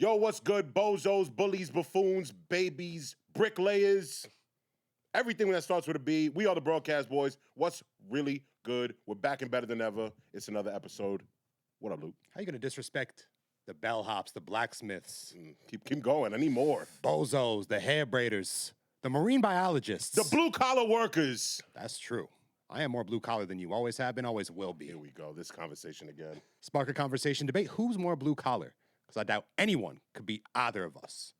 Yo, what's good, bozos, bullies, buffoons, babies, bricklayers, everything that starts with a B. We are the Broadcast Boys. What's really good? We're back and better than ever. It's another episode. What up, Luke? How you going to disrespect the bellhops, the blacksmiths, Keep going. I need more. bozos, the hair braiders, the marine biologists? The blue-collar workers. That's true. I am more blue-collar than you. Always have been, always will be. Here we go. This conversation again. Spark a conversation debate. Who's more blue-collar? Because I doubt anyone could be either of us.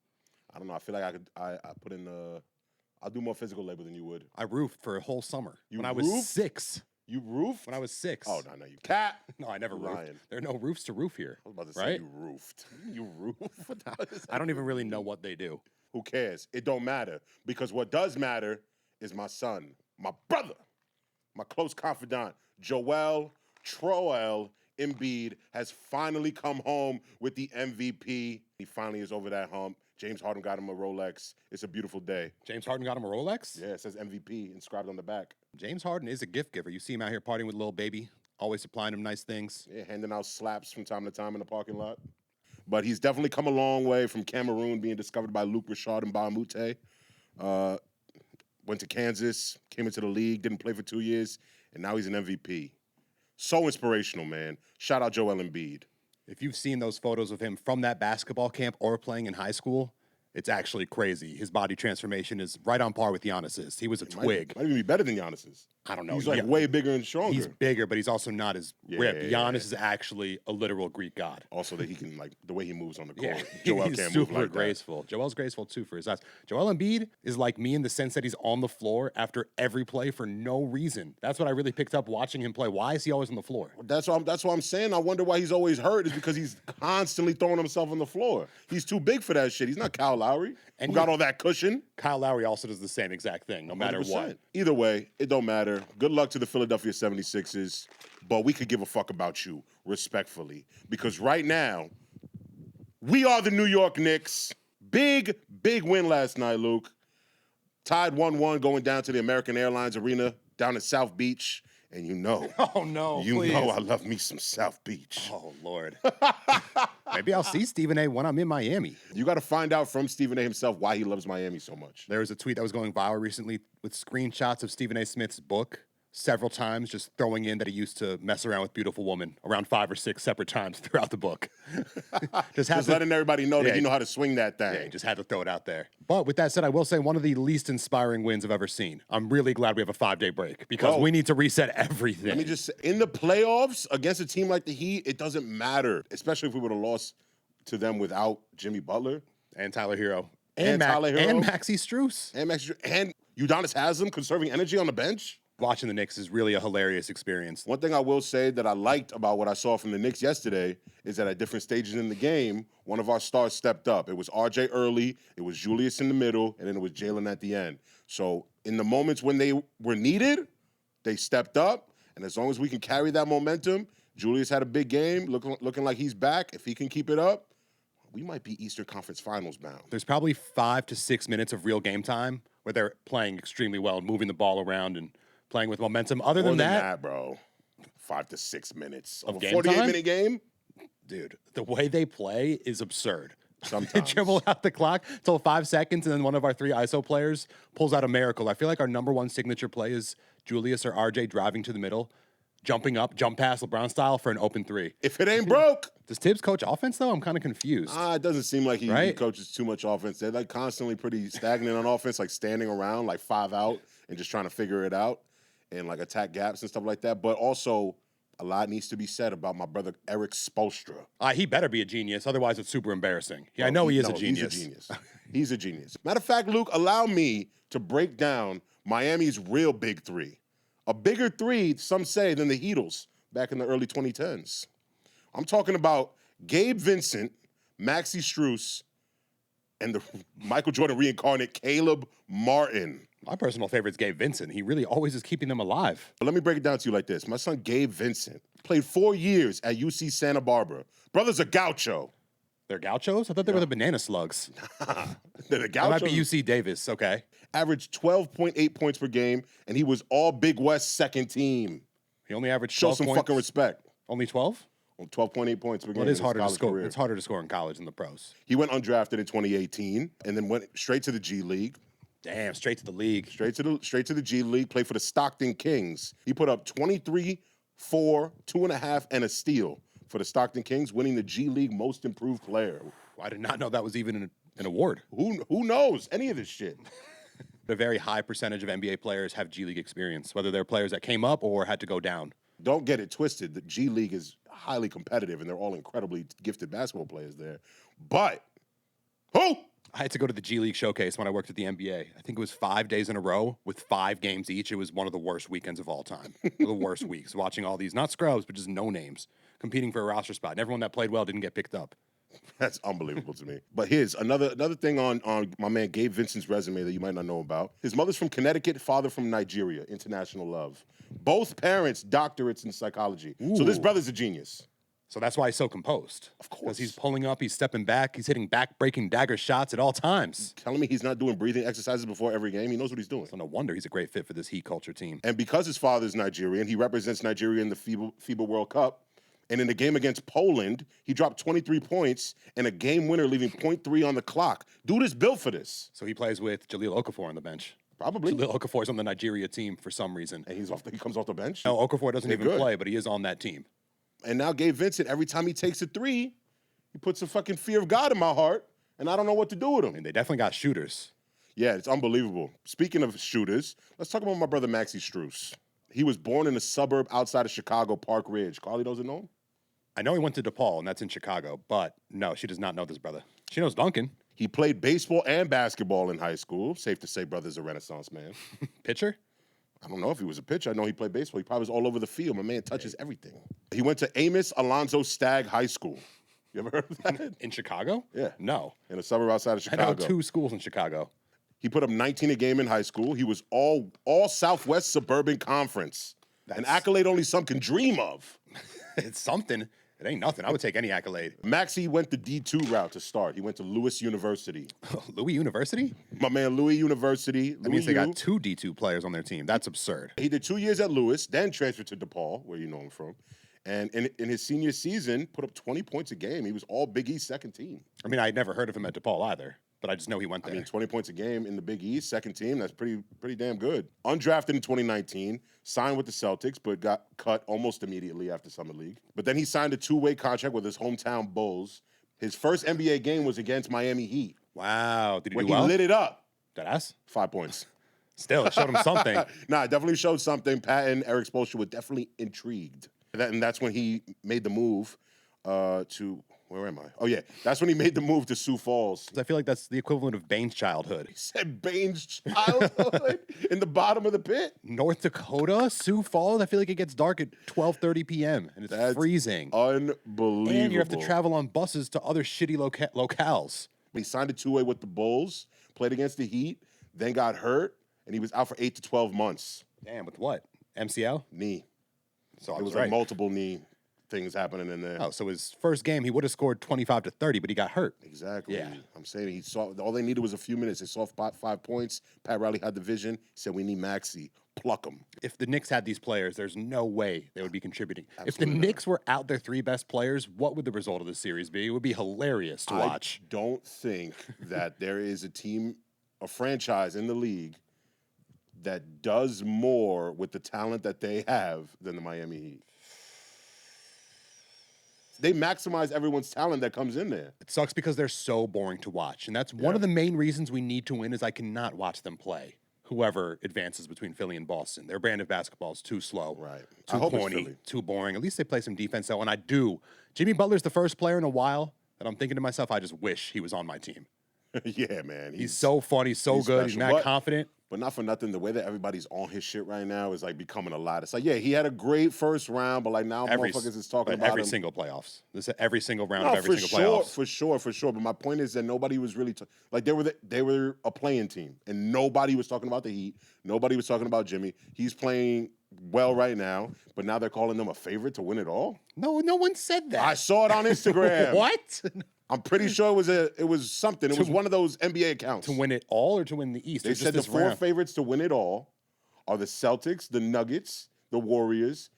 I don't know. I feel like I put in I'll do more physical labor than you would. I roofed for a whole summer. You I roofed? was 6. You roofed? When I was 6. Oh, no, you cat. No, I never You're roofed. lying. There are no roofs to roof here. I was about to right? say you roofed. You roofed? What the hell is that? I don't even really know what they do. Who cares? It don't matter. Because what does matter is my son, my brother, my close confidant, Joel Troel Embiid has finally come home with the MVP. He finally is over that hump. James Harden got him a Rolex. It's a beautiful day. James Harden got him a Rolex? Yeah, it says MVP inscribed on the back. James Harden is a gift giver. You see him out here partying with Lil Baby, always supplying him nice things. Yeah, handing out slaps from time to time in the parking lot. But he's definitely come a long way from Cameroon being discovered by Luke Richard and Bahamute. Went to Kansas, came into the league, didn't play for 2 years, and now he's an MVP. So inspirational, man. Shout out Joel Embiid. If you've seen those photos of him from that basketball camp or playing in high school, it's actually crazy. His body transformation is right on par with Giannis's. He was a twig. Might even be better than Giannis's. I don't know. He's like way bigger and stronger. He's bigger, but he's also not as ripped. Yeah. Giannis is actually a literal Greek god. Also that he can, like, the way he moves on the court. Yeah, Joel he's can't super move like graceful. Joel's graceful too for his size. Joel Embiid is like me in the sense that he's on the floor after every play for no reason. That's what I really picked up watching him play. Why is he always on the floor? That's what I'm saying. I wonder why he's always hurt is because he's constantly throwing himself on the floor. He's too big for that shit. He's not Kyle Lowry. And who got all that cushion. Kyle Lowry also does the same exact thing, no matter 100%. what. Either way, it don't matter. Good luck to the Philadelphia 76ers, but we could give a fuck about you, respectfully. Because right now, we are the New York Knicks. Big win last night, Luke. Tied 1-1 going down to the American Airlines Arena down in South Beach. And you know. Oh, no, You please. know I love me some South Beach. Oh, Lord. Maybe I'll see Stephen A. when I'm in Miami. You got to find out from Stephen A. himself why he loves Miami so much. There was a tweet that was going viral recently with screenshots of Stephen A. Smith's book several times, just throwing in that he used to mess around with beautiful women around 5 or 6 separate times throughout the book. Just letting everybody know that you know how to swing that thing. Yeah, he just had to throw it out there. But with that said, I will say one of the least inspiring wins I've ever seen. I'm really glad we have a 5-day break because we need to reset everything. Let me just say, in the playoffs against a team like the Heat, it doesn't matter, especially if we would have lost to them without Jimmy Butler. And Tyler Hero. And Tyler Hero. And Maxey Strus. And Udonis Haslem conserving energy on the bench. Watching the Knicks is really a hilarious experience. One thing I will say that I liked about what I saw from the Knicks yesterday is that at different stages in the game, one of our stars stepped up. It was RJ early, it was Julius in the middle, and then it was Jalen at the end. So in the moments when they were needed, they stepped up. And as long as we can carry that momentum, Julius had a big game, looking like he's back. If he can keep it up, we might be Eastern Conference Finals bound. There's probably 5 to 6 minutes of real game time where they're playing extremely well and moving the ball around and playing with momentum. Other More than that, bro. 5 to 6 minutes of of a game 48-minute game. Dude, the way they play is absurd. They Sometimes. dribble out the clock till 5 seconds, and then one of our 3 ISO players pulls out a miracle. I feel like our number one signature play is Julius or RJ driving to the middle, jumping up, jump pass LeBron style for an open 3. If it ain't broke. Does Tibbs coach offense, though? I'm kind of confused. It doesn't seem like he Right? coaches too much offense. They're like constantly pretty stagnant on offense, like standing around, like 5 out and just trying to figure it out and like attack gaps and stuff like that. But also, a lot needs to be said about my brother Eric Spoelstra. He better be a genius, otherwise it's super embarrassing. Yeah, I know he is a genius. He's a genius. He's a genius. Matter of fact, Luke, allow me to break down Miami's real big 3. A bigger 3, some say, than the Heatles back in the early 2010s. I'm talking about Gabe Vincent, Maxey Strus, and the Michael Jordan reincarnate Caleb Martin. My personal favorite is Gabe Vincent. He really always is keeping them alive. But let me break it down to you like this. My son Gabe Vincent played 4 years at UC Santa Barbara. Brother's a gaucho. They're gauchos? I thought they were the banana slugs. The That gaucho might be UC Davis. Okay. averaged 12.8 points per game, and he was all Big West second team. He only averaged Show 12 some points. fucking respect. Only 12? 12.8 points per game. Well, it is in his harder to college score. career. It's harder to score in college than the pros. He went undrafted in 2018 and then went straight to the G League. Damn, straight to the league. Straight to the G League. Played for the Stockton Kings. He put up 23, 4, 2.5, and a steal for the Stockton Kings, winning the G League Most Improved Player. I did not know that was even an award. Who knows any of this shit? A very high percentage of NBA players have G League experience, whether they're players that came up or had to go down. Don't get it twisted. The G League is highly competitive, and they're all incredibly gifted basketball players there. But who? I had to go to the G League showcase when I worked at the NBA. I think it was 5 days in a row with 5 games each. It was one of the worst weekends of all time. The worst weeks. Watching all these, not scrubs, but just no names, competing for a roster spot. And everyone that played well didn't get picked up. That's unbelievable to me. But here's another thing on my man Gabe Vincent's resume that you might not know about. His mother's from Connecticut, father from Nigeria, international love. Both parents doctorates in psychology. So this Ooh. brother's a genius. So that's why he's so composed. Of course. Because he's pulling up, he's stepping back, he's hitting back-breaking dagger shots at all times. Telling me he's not doing breathing exercises before every game. He knows what he's doing. So no wonder he's a great fit for this Heat culture team. And because his father's Nigerian, he represents Nigeria in the FIBA World Cup. And in the game against Poland, he dropped 23 points and a game winner, leaving 0.3 on the clock. Dude is built for this. So he plays with Jahlil Okafor on the bench. Probably. Jahlil Okafor's on the Nigeria team for some reason. And he comes off the bench. No, Okafor doesn't They're even good. play, but he is on that team. And now Gabe Vincent, every time he takes a three, he puts a fucking fear of God in my heart, and I don't know what to do with him. I mean, they definitely got shooters. Yeah, it's unbelievable. Speaking of shooters, let's talk about my brother Maxie Strus. He was born in a suburb outside of Chicago, Park Ridge. Carly doesn't know him? I know he went to DePaul, and that's in Chicago, but no, she does not know this brother. She knows Duncan. He played baseball and basketball in high school. Safe to say, brother's a Renaissance man. Pitcher? I don't know if he was a pitcher. I know he played baseball. He probably was all over the field. My man touches everything. He went to Amos Alonzo Stagg High School. You ever heard of that? In Chicago? Yeah. No. In a suburb outside of I know Chicago. 2 schools in Chicago. He put up 19 a game in high school. He was all Southwest Suburban Conference. An accolade only some can dream of. It's something. It ain't nothing. I would take any accolade. Maxie went the D2 route to start. He went to Lewis University. Louis University? My man, Louis University. That means they got 2 D2 players on their team. That's absurd. He did 2 years at Lewis, then transferred to DePaul, where you know him from. And in his senior season, put up 20 points a game. He was all Big East second team. I mean, I'd never heard of him at DePaul either, but I just know he went there. I mean, 20 points a game in the Big East, second team, that's pretty damn good. Undrafted in 2019, signed with the Celtics, but got cut almost immediately after Summer League. But then he signed a 2-way contract with his hometown Bulls. His first NBA game was against Miami Heat, Wow. Did he where do he well? lit it up. Deadass? 5 points. Still, it showed him something. Nah, it definitely showed something. Pat and Eric Spoelstra were definitely intrigued. And that's when he made the move to, where am I? Oh, yeah. That's when he made the move to Sioux Falls. I feel like that's the equivalent of Bane's childhood. He said Bane's childhood in the bottom of the pit. North Dakota, Sioux Falls. I feel like it gets dark at 12:30 p.m. and it's That's freezing. Unbelievable. And you have to travel on buses to other shitty locales. He signed a 2-way with the Bulls, played against the Heat, then got hurt, and he was out for 8 to 12 months. Damn, with what? MCL? Knee. So I It was was right. like multiple knee things happening in there. Oh, so his first game, he would have scored 25 to 30, but he got hurt. Exactly. Yeah. I'm saying he saw all they needed was a few minutes. They saw 5 points. Pat Riley had the vision. He said, we need Maxey. Pluck him. If the Knicks had these players, there's no way they would be contributing. If the Absolutely not. Knicks were out their 3 best players, what would the result of this series be? It would be hilarious to watch. I don't think that there is a team, a franchise in the league that does more with the talent that they have than the Miami Heat. They maximize everyone's talent that comes in there. It sucks because they're so boring to watch. And that's one of the main reasons we need to win is I cannot watch them play. Whoever advances between Philly and Boston. Their brand of basketball is too slow. Right. Too I hope it's corny. Philly. Too boring. At least they play some defense though. And I do. Jimmy Butler's the first player in a while that I'm thinking to myself, I just wish he was on my team. Yeah, man. He's so fun. He's so good. He's special. mad confident. But not for nothing, the way that everybody's on his shit right now is like becoming a lot. It's like, yeah, he had a great first round, but like now motherfuckers is talking about every him. single playoffs. This every single round No, of every for single sure, playoffs. for sure. But my point is that nobody was really like they were a playing team, and nobody was talking about the Heat. Nobody was talking about Jimmy. He's playing well right now, but now they're calling them a favorite to win it all. No one said that. I saw it on Instagram. What? I'm pretty sure it was something. It was one of those NBA accounts. To win it all or to win the East? They said the 4 favorites to win it all are the Celtics, the Nuggets, the Warriors,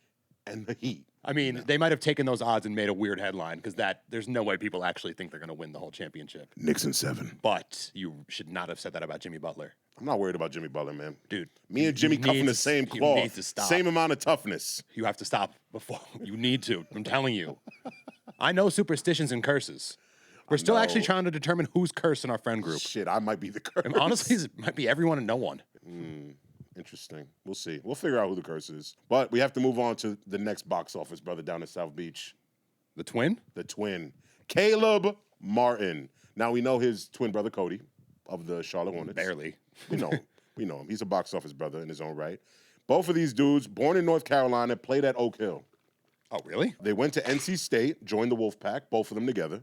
and the Heat. I mean, they might have taken those odds and made a weird headline because there's no way people actually think they're going to win the whole championship. Knicks in 7. But you should not have said that about Jimmy Butler. I'm not worried about Jimmy Butler, man. Dude. Me and Jimmy come from the same cloth. You need to stop. Same amount of toughness. You have to stop before. You need to. I'm telling you. I know superstitions and curses. We're still actually trying to determine who's cursed in our friend group. Shit, I might be the curse. And honestly, it might be everyone and no one. Interesting. We'll see. We'll figure out who the curse is. But we have to move on to the next box office brother down in South Beach. The twin? The twin. Caleb Martin. Now we know his twin brother Cody of the Charlotte Hornets. Barely. We know him. We know him. He's a box office brother in his own right. Both of these dudes, born in North Carolina, played at Oak Hill. Oh, really? They went to NC State, joined the Wolfpack, both of them together.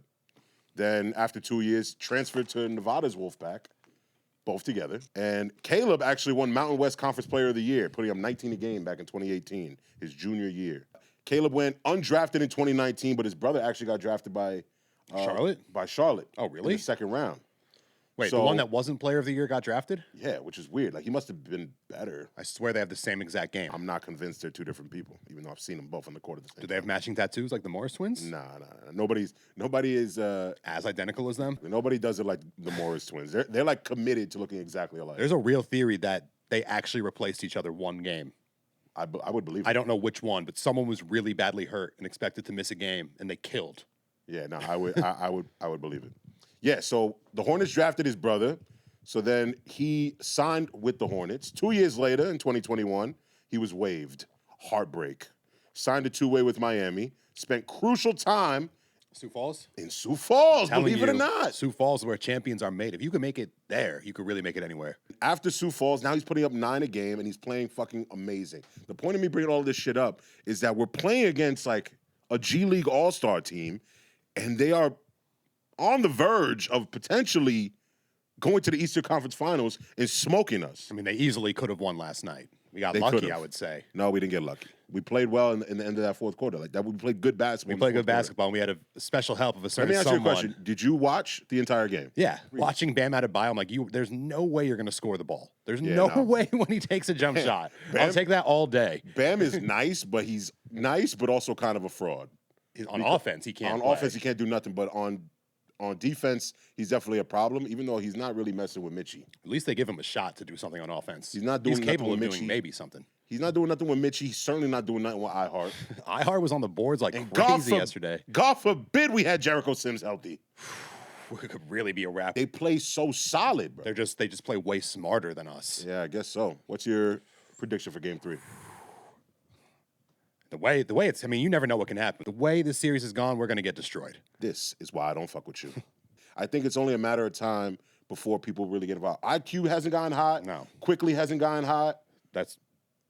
Then after 2 years, transferred to Nevada's Wolfpack, both together. And Caleb actually won Mountain West Conference Player of the Year, putting up 19 a game back in 2018, his junior year. Caleb went undrafted in 2019, but his brother actually got drafted by Charlotte? By Charlotte. Oh, really? In the second round. Wait, So- the one that wasn't Player of the Year got drafted? Yeah, which is weird. Like, he must have been better. I swear they have the same exact game. I'm not convinced they're two different people, even though I've seen them both on the court at the same Do they have matching tattoos like the Morris twins? Nah. Nobody is As identical as them? nobody does it like the Morris twins. They're like committed to looking exactly alike. There's a real theory that they actually replaced each other one game. I would believe it. I don't know which one, but someone was really badly hurt and expected to miss a game, and they killed. Yeah, no, I would believe it. Yeah, so the Hornets drafted his brother. So then he signed with the Hornets. 2 years later, in 2021, he was waived. Heartbreak. Signed a two-way with Miami. Spent crucial time Sioux Falls? in Sioux Falls, Telling believe it or you, not. Sioux Falls is where champions are made. If you can make it there, you could really make it anywhere. After Sioux Falls, now he's putting up 9 a game, and he's playing fucking amazing. The point of me bringing all this shit up is that we're playing against, like, a G League All-Star team, and they are on the verge of potentially going to the Eastern Conference Finals and smoking us. I mean, they easily could have won last night. We got They lucky, could've. I would say. No, we didn't get lucky. We played well in the end of that fourth quarter. Like that, we played good basketball. We in the played good fourth quarter. basketball, and we had a special help of a Let certain me ask you a someone. question. Did you watch the entire game? Yeah, watching Bam Adebayo, I'm like, there's no way you're going to score the ball. There's Yeah, no no. way when he takes a jump shot. I'll Bam- take that all day. Bam is nice, but he's nice, but also kind of a fraud. On offense, he can't On play. offense, he can't do nothing, but on defense, he's definitely a problem, even though he's not really messing with Mitchie. At least they give him a shot to do something on offense. He's not doing He's nothing capable of with doing Mitchie. maybe something. He's not doing nothing with Mitchie. He's certainly not doing nothing with iHeart. iHeart was on the boards like And crazy yesterday. God forbid we had Jericho Sims healthy. It could really be a wrap. They play so solid, bro. They just play way smarter than us. Yeah, I guess so. What's your prediction for Game 3? The way it's, I mean, you never know what can happen. The way this series has gone, we're going to get destroyed. This is why I don't fuck with you. I think it's only a matter of time before people really get involved. IQ hasn't gotten hot. No. Quickly hasn't gotten hot. That's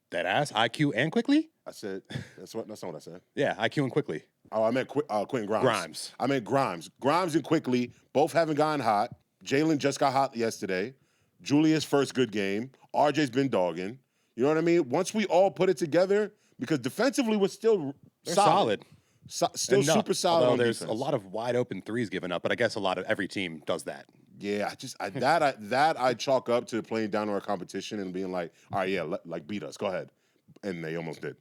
that ass. IQ and Quickly? I said, that's not what I said. Yeah, IQ and Quickly. Oh, I meant Quentin Grimes. Grimes. I meant Grimes. Grimes and Quickly both haven't gotten hot. Jalen just got hot yesterday. Julius' first good game. RJ's been dogging. You know what I mean? Once we all put it together, because defensively we're still They're solid. Still Enough. super solid Although on there's defense. a lot of wide open threes given up, but I guess a lot of every team does that. Yeah, I chalk up to playing down to our competition and being like, all right, yeah, beat us, go ahead, and they almost did.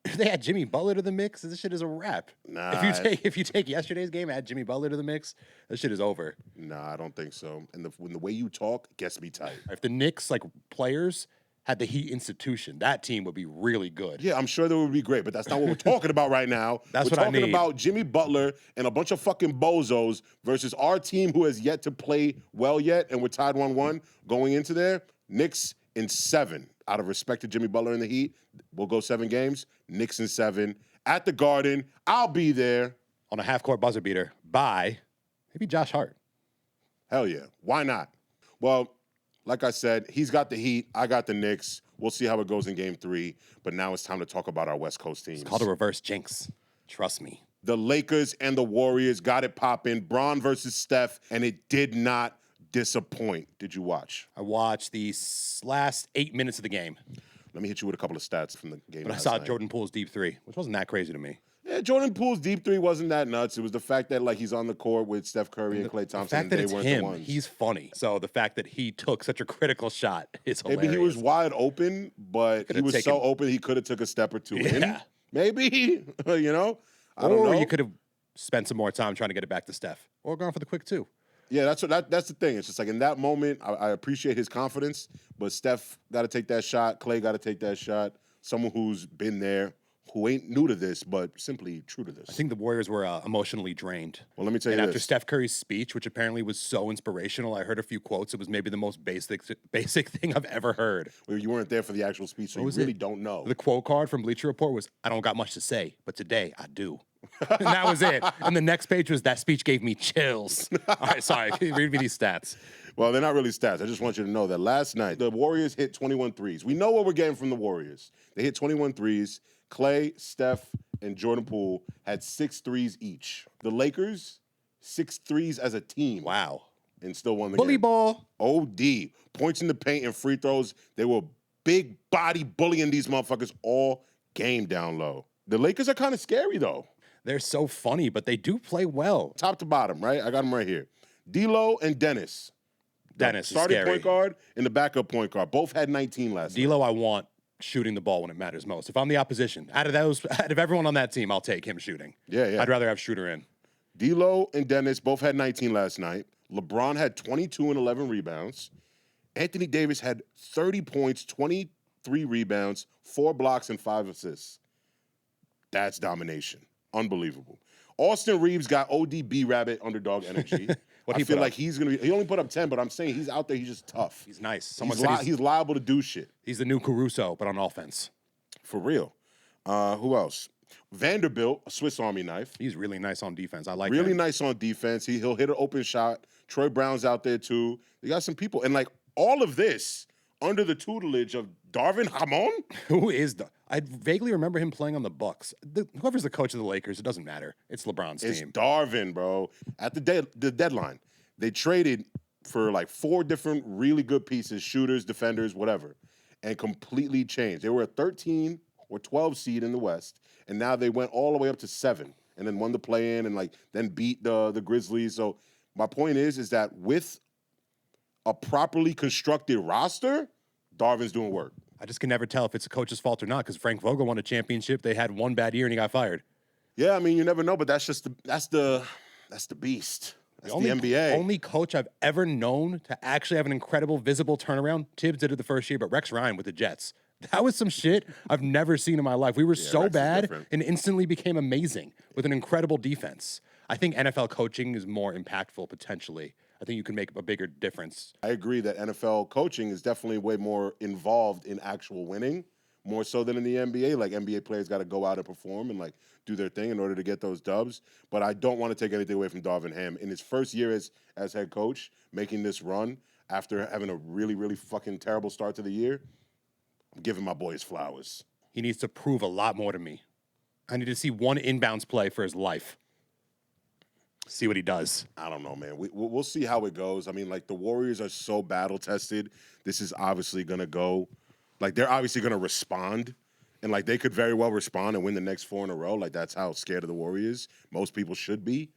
If they add Jimmy Butler to the mix, this shit is a wrap. Nah. If you take yesterday's game, add Jimmy Butler to the mix, this shit is over. Nah, I don't think so. And when the way you talk gets me tight. If the Knicks like players had the Heat institution, that team would be really good. Yeah, I'm sure that would be great, but that's not what we're talking about right now. That's we're what I talking need. about Jimmy Butler and a bunch of fucking bozos versus our team who has yet to play well yet, and we're tied 1-1 going into there. Knicks in 7. Out of respect to Jimmy Butler and the Heat, we'll go 7 games. Knicks in 7 at the Garden. I'll be there. On a half-court buzzer beater by maybe Josh Hart. Hell yeah. Why not? Well, like I said, he's got the Heat. I got the Knicks. We'll see how it goes in Game 3. But now it's time to talk about our West Coast teams. It's called a reverse jinx. Trust me. The Lakers and the Warriors got it popping. Bron versus Steph, and it did not disappoint. Did you watch? I watched the last 8 minutes of the game, Let me hit you with a couple of stats from the game. but I last saw night. Jordan Poole's deep three, which wasn't that crazy to me. Yeah, Jordan Poole's deep 3 wasn't that nuts. It was the fact that he's on the court with Steph Curry and Klay Thompson. The fact and that they it's weren't the him, ones. he's funny. So the fact that he took such a critical shot is hilarious. Maybe he was wide open, but he Could've was taken- so open he could have took a step or two in. Yeah. Maybe, you know? I don't Or know. you could have spent some more time trying to get it back to Steph. Or gone for the quick 2. Yeah, that's the thing. It's just like in that moment, I appreciate his confidence, but Steph got to take that shot. Clay got to take that shot. Someone who's been there, who ain't new to this, but simply true to this. I think the Warriors were emotionally drained. Well, let me tell you And after this. Steph Curry's speech, which apparently was so inspirational, I heard a few quotes. It was maybe the most basic thing I've ever heard. Well, you weren't there for the actual speech, so you really don't know. The quote card from Bleacher Report was, "I don't got much to say, but today I do." And that was it. And the next page was, "That speech gave me chills." All right, sorry. Can you read me these stats? Well, they're not really stats. I just want you to know that last night, the Warriors hit 21 threes. We know what we're getting from the Warriors. They hit 21 threes. Clay, Steph, and Jordan Poole had 6 threes each. The Lakers, 6 threes as a team. Wow. And still won the Bully game. ball. OD. Points in the paint and free throws. They were big body bullying these motherfuckers all game down low. The Lakers are kind of scary, though. They're so funny, but they do play well. Top to bottom, right? I got them right here. D'Lo and Dennis. Dennis is starting scary. point guard and the backup point guard. Both had 19 last night. D'Lo, I want shooting the ball when it matters most. If I'm the opposition, out of everyone on that team, I'll take him shooting. Yeah. I'd rather have Shooter in. D'Lo and Dennis both had 19 last night. LeBron had 22 and 11 rebounds. Anthony Davis had 30 points, 23 rebounds, 4 blocks, and 5 assists. That's domination. Unbelievable. Austin Reeves got ODB Rabbit underdog energy. I feel like he's going to be – he only put up 10, but I'm saying he's out there. He's just tough. He's nice. He's liable to do shit. He's the new Caruso, but on offense. For real. Who else? Vanderbilt, a Swiss Army knife. He's really nice on defense. I like Really him. nice on defense. He'll hit an open shot. Troy Brown's out there too. They got some people. And like all of this under the tutelage of Darvin Hamon. Who is the? I vaguely remember him playing on the Bucks. Whoever's the coach of the Lakers, it doesn't matter. It's LeBron's It's team. Darvin, bro. At the deadline, they traded for like 4 different really good pieces, shooters, defenders, whatever, and completely changed. They were a 13 or 12 seed in the West, and now they went all the way up to 7 and then won the play-in and like then beat the Grizzlies. So my point is that with a properly constructed roster, Darvin's doing work. I just can never tell if it's a coach's fault or not because Frank Vogel won a championship. They had one bad year and he got fired. Yeah, I mean you never know, but that's the beast. That's the NBA. Only coach I've ever known to actually have an incredible visible turnaround. Tibbs did it the first year, but Rex Ryan with the Jets. That was some shit I've never seen in my life. We were so Rex is bad different. and instantly became amazing with an incredible defense. I think NFL coaching is more impactful potentially. I think you can make a bigger difference. I agree that NFL coaching is definitely way more involved in actual winning, more so than in the NBA. Like NBA players got to go out and perform and like do their thing in order to get those dubs. But I don't want to take anything away from Darvin Ham. In his first year as head coach, making this run after having a really, really fucking terrible start to the year, I'm giving my boy his flowers. He needs to prove a lot more to me. I need to see one inbounds play for his life. See what he does. I don't know, man. We'll see how it goes. I mean, like, the Warriors are so battle-tested. This is obviously going to go – like, they're obviously going to respond. And, like, they could very well respond and win the next 4 in a row. Like, that's how scared of the Warriors most people should be.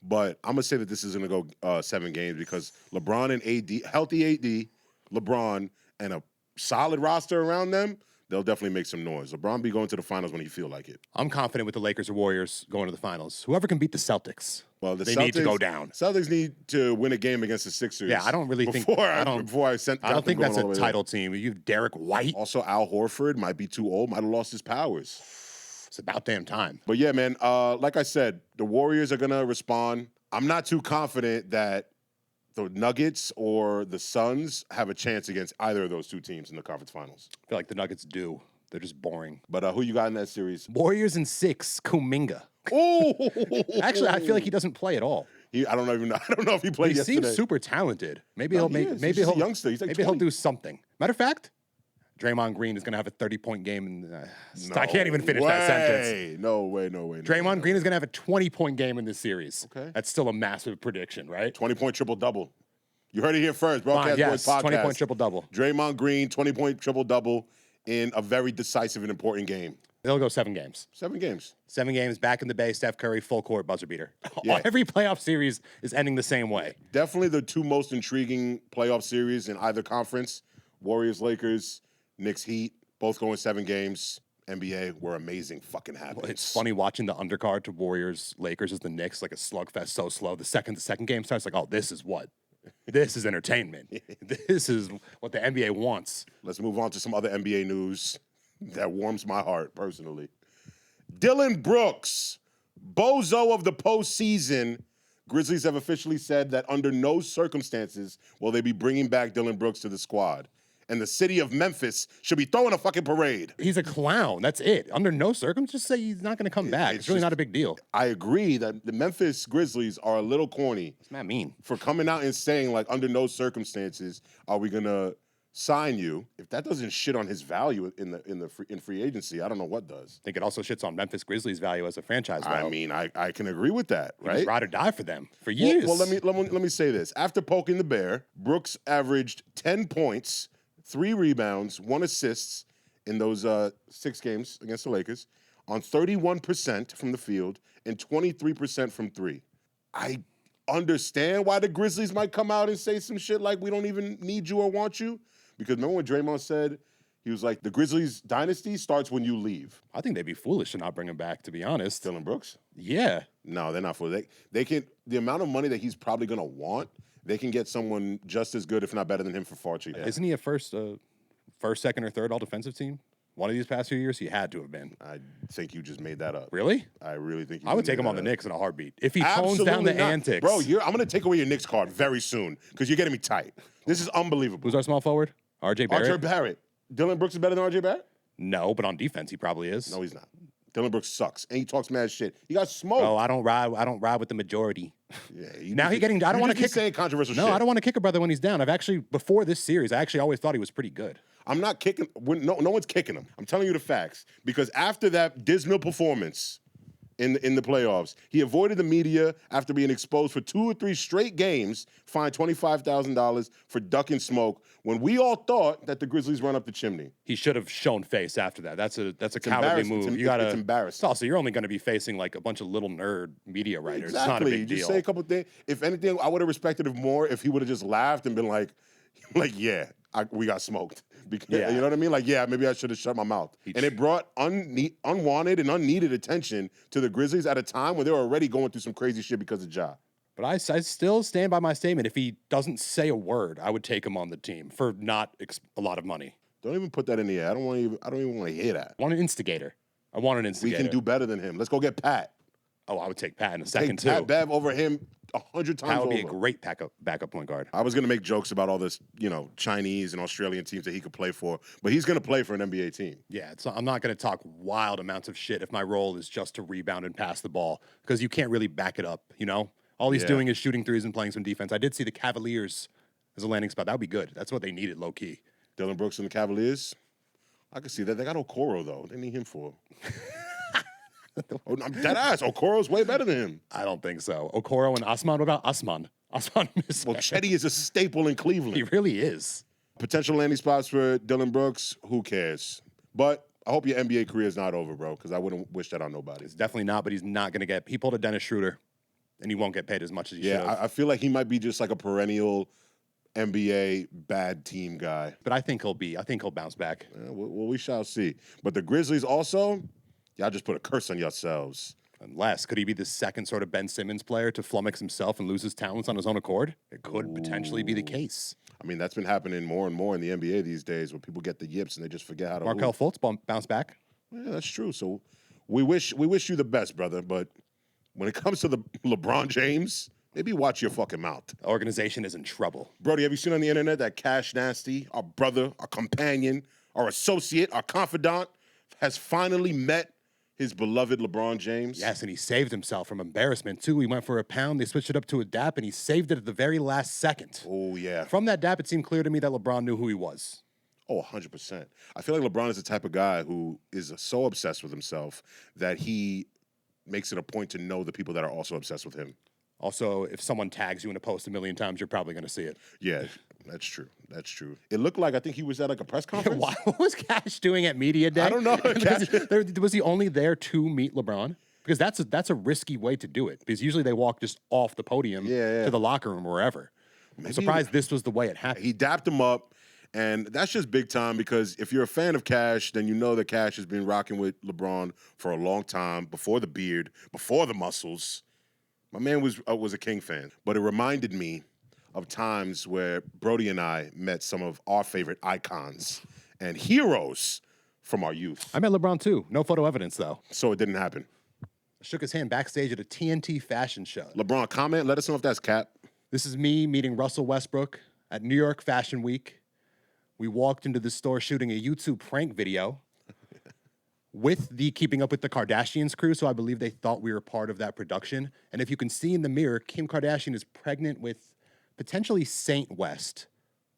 But I'm going to say that this is going to go 7 games because LeBron and AD – healthy AD, LeBron, and a solid roster around them – they'll definitely make some noise. LeBron be going to the finals when he feel like it. I'm confident with the Lakers or Warriors going to the finals. Whoever can beat the Celtics, well, they need to go down. Celtics need to win a game against the Sixers. Yeah, I don't really think I don't think that's a title team. You have Derek White. Also, Al Horford might be too old. Might have lost his powers. It's about damn time. But yeah, man. Like I said, the Warriors are gonna respond. I'm not too confident that the Nuggets or the Suns have a chance against either of those 2 teams in the conference finals. I feel like the Nuggets do. They're just boring. But who you got in that series? Warriors in 6, Kuminga. Oh, actually, I feel like he doesn't play at all. I don't even know. I don't know if he played yesterday. He seems super talented. Maybe he'll make. He's Maybe just he'll a youngster. He's like maybe 20. he'll do something. Matter of fact, Draymond Green is going to have a 30-point game. I can't even finish that sentence. No way. Draymond Green is going to have a 20-point game in this series. Okay. That's still a massive prediction, right? 20-point triple-double. You heard it here first. Broadcast yes, Boys Podcast. 20-point triple-double. Draymond Green, 20-point triple-double in a very decisive and important game. They'll go 7 games. 7 games. 7 games, back in the Bay, Steph Curry, full court, buzzer beater. Yeah. Every playoff series is ending the same way. Definitely the 2 most intriguing playoff series in either conference. Warriors, Lakers, Knicks, Heat, both going 7 games. NBA, where amazing fucking happens. It's funny watching the undercard to Warriors Lakers as the Knicks, like a slugfest so slow. The second game starts, like, oh, this is what? This is entertainment. This is what the NBA wants. Let's move on to some other NBA news that warms my heart personally. Dylan Brooks, bozo of the postseason. Grizzlies have officially said that under no circumstances will they be bringing back Dylan Brooks to the squad. And the city of Memphis should be throwing a fucking parade. He's a clown. That's it. Under no circumstances, just say he's not going to come back. It's really not a big deal. I agree that the Memphis Grizzlies are a little corny. It's not mean. For coming out and saying, like, under no circumstances are we going to sign you. If that doesn't shit on his value in free agency, I don't know what does. I think it also shits on Memphis Grizzlies' value as a franchise. Though. I mean, I can agree with that, right? Ride or die for them for years. Well, let me say this. After poking the bear, Brooks averaged 10 points, 3 rebounds, 1 assist in those 6 games against the Lakers on 31% from the field and 23% from 3. I understand why the Grizzlies might come out and say some shit like we don't even need you or want you. Because remember when Draymond said, he was like, the Grizzlies dynasty starts when you leave. I think they'd be foolish to not bring him back, to be honest. Dylan Brooks? Yeah. No, they're not foolish. They can, the amount of money that he's probably going to want, they can get someone just as good, if not better than him for far cheaper. Isn't he a first, second, or third all-defensive team? One of these past few years, he had to have been. I think you just made that up. Really? I really think you I would take him on the Knicks in a heartbeat. If he tones down the antics. Bro, I'm going to take away your Knicks card very soon because you're getting me tight. This is unbelievable. Who's our small forward? RJ Barrett? RJ Barrett. Dylan Brooks is better than RJ Barrett? No, but on defense, he probably is. No, he's not. Dylan Brooks sucks, and he talks mad shit. He got smoked. Oh, I don't ride with the majority. Yeah, now he's getting. I don't want to kick. Saying controversial shit. No, I don't want to kick a brother when he's down. I've actually before this series, I actually always thought he was pretty good. I'm not kicking. No one's kicking him. I'm telling you the facts because after that dismal performance in the playoffs, he avoided the media after being exposed for 2 or 3 straight games, fined $25,000 for ducking smoke. When we all thought that the Grizzlies run up the chimney, he should have shown face after that. That's a cowardly move. It's embarrassing. Also, you're only going to be facing like a bunch of little nerd media writers. Exactly. It's not a big deal. Just say a couple things. If anything, I would have respected him more if he would have just laughed and been like, yeah, we got smoked. Because, yeah. You know what I mean? Like, yeah, maybe I should have shut my mouth. And it brought unwanted and unneeded attention to the Grizzlies at a time when they were already going through some crazy shit because of Ja. But I still stand by my statement. If he doesn't say a word, I would take him on the team for not a lot of money. Don't even put that in the air. I don't even want to hear that. I want an instigator. I want an instigator. We can do better than him. Let's go get Pat. Oh, I would take Pat in a second, too. Pat Bev over him 100 times Pat would be over. a great backup point guard. I was going to make jokes about all this, Chinese and Australian teams that he could play for, but he's going to play for an NBA team. Yeah, I'm not going to talk wild amounts of shit if my role is just to rebound and pass the ball because you can't really back it up, All he's doing is shooting threes and playing some defense. I did see the Cavaliers as a landing spot. That would be good. That's what they needed, low-key. Dylan Brooks and the Cavaliers? I can see that. They got Okoro, though. They need him for... I'm dead ass. Okoro's way better than him. I don't think so. Okoro and Osman. What about Osman? Osman is Well, Chetty is a staple in Cleveland. He really is. Potential landing spots for Dylan Brooks, who cares? But I hope your NBA career is not over, bro, because I wouldn't wish that on nobody. It's definitely not, but he's not going to get... He pulled a Dennis Schroeder, and he won't get paid as much as he should. Yeah, I feel like he might be just like a perennial NBA bad team guy. But I think he'll bounce back. Yeah, well, we shall see. But the Grizzlies also, y'all just put a curse on yourselves. Unless, could he be the second sort of Ben Simmons player to flummox himself and lose his talents on his own accord? It could potentially be the case. I mean, that's been happening more and more in the NBA these days where people get the yips and they just forget how to Markelle Fultz bounce back. Yeah, that's true. So we wish you the best, brother. But when it comes to the LeBron James, maybe watch your fucking mouth. The organization is in trouble. Brody, have you seen on the internet that Cash Nasty, our brother, our companion, our associate, our confidant, has finally met his beloved LeBron James? Yes, and he saved himself from embarrassment, too. He went for a pound. They switched it up to a dap, and he saved it at the very last second. Oh, yeah. From that dap, it seemed clear to me that LeBron knew who he was. Oh, 100%. I feel like LeBron is the type of guy who is so obsessed with himself that he makes it a point to know the people that are also obsessed with him. Also, if someone tags you in a post a million times, you're probably going to see it. Yeah, that's true. That's true. It looked like I think he was at like a press conference. What was Cash doing at Media Day? I don't know. Was he only there to meet LeBron? Because that's a risky way to do it. Because usually they walk just off the podium to the locker room or wherever. I'm surprised this was the way it happened. He dapped him up, And that's just big time because if you're a fan of Cash, then you know that Cash has been rocking with LeBron for a long time, before the beard, before the muscles. My man was a King fan. But it reminded me of times where Brody and I met some of our favorite icons and heroes from our youth. I met LeBron too. No photo evidence though. So it didn't happen. I shook his hand backstage at a TNT fashion show. LeBron, comment. Let us know if that's cap. This is me meeting Russell Westbrook at New York Fashion Week. We walked into the store shooting a YouTube prank video with the Keeping Up with the Kardashians crew, so I believe they thought we were part of that production. And if you can see in the mirror, Kim Kardashian is pregnant with potentially Saint West,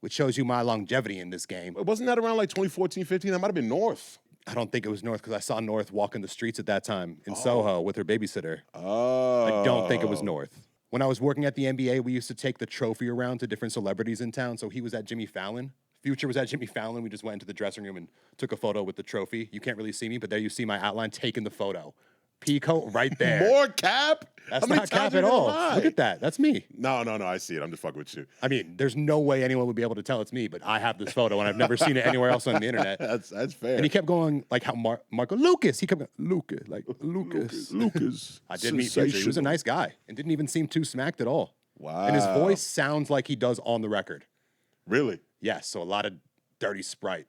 which shows you my longevity in this game. Wasn't that around like 2014, 15? That might have been North. I don't think it was North because I saw North walking the streets at that time in Soho with her babysitter. Oh. I don't think it was North. When I was working at the NBA, we used to take the trophy around to different celebrities in town. So he was at Jimmy Fallon. Future was at Jimmy Fallon. We just went into the dressing room and took a photo with the trophy. You can't really see me, but there you see my outline taking the photo. Pico right there. More cap? That's not cap at all. Look at that. That's me. No. I see it. I'm just fucking with you. I mean, there's no way anyone would be able to tell it's me, but I have this photo and I've never seen it anywhere else on the internet. That's fair. And he kept going like how Marco Lucas. He kept going, Lucas. Lucas. I did meet Future. He was a nice guy and didn't even seem too smacked at all. Wow. And his voice sounds like he does on the record. Really? Yes. So a lot of dirty Sprite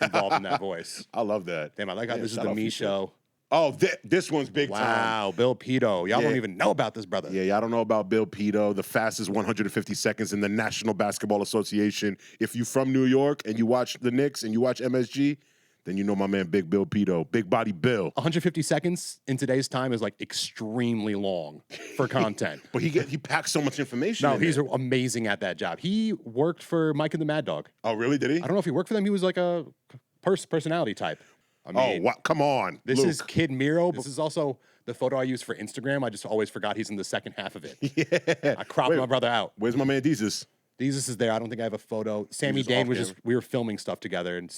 involved in that voice. I love that. Damn, I like how this is the me show. Oh, this one's big time. Wow, Bill Pito. Y'all don't even know about this brother. Yeah, y'all don't know about Bill Pito, the fastest 150 seconds in the National Basketball Association. If you're from New York and you watch the Knicks and you watch MSG, then you know my man Big Bill Pito, Big Body Bill. 150 seconds in today's time is like extremely long for content. But he packs so much information. No, he's amazing at that job. He worked for Mike and the Mad Dog. Oh, really? Did he? I don't know if he worked for them. He was like a personality type. I mean, wow, come on. This Luke. is Kid Miro. This is also the photo I use for Instagram. I just always forgot he's in the second half of it. Yeah. I cropped my brother out. Where's my man Jesus? Jesus is there. I don't think I have a photo. Sammy Dane we were filming stuff together and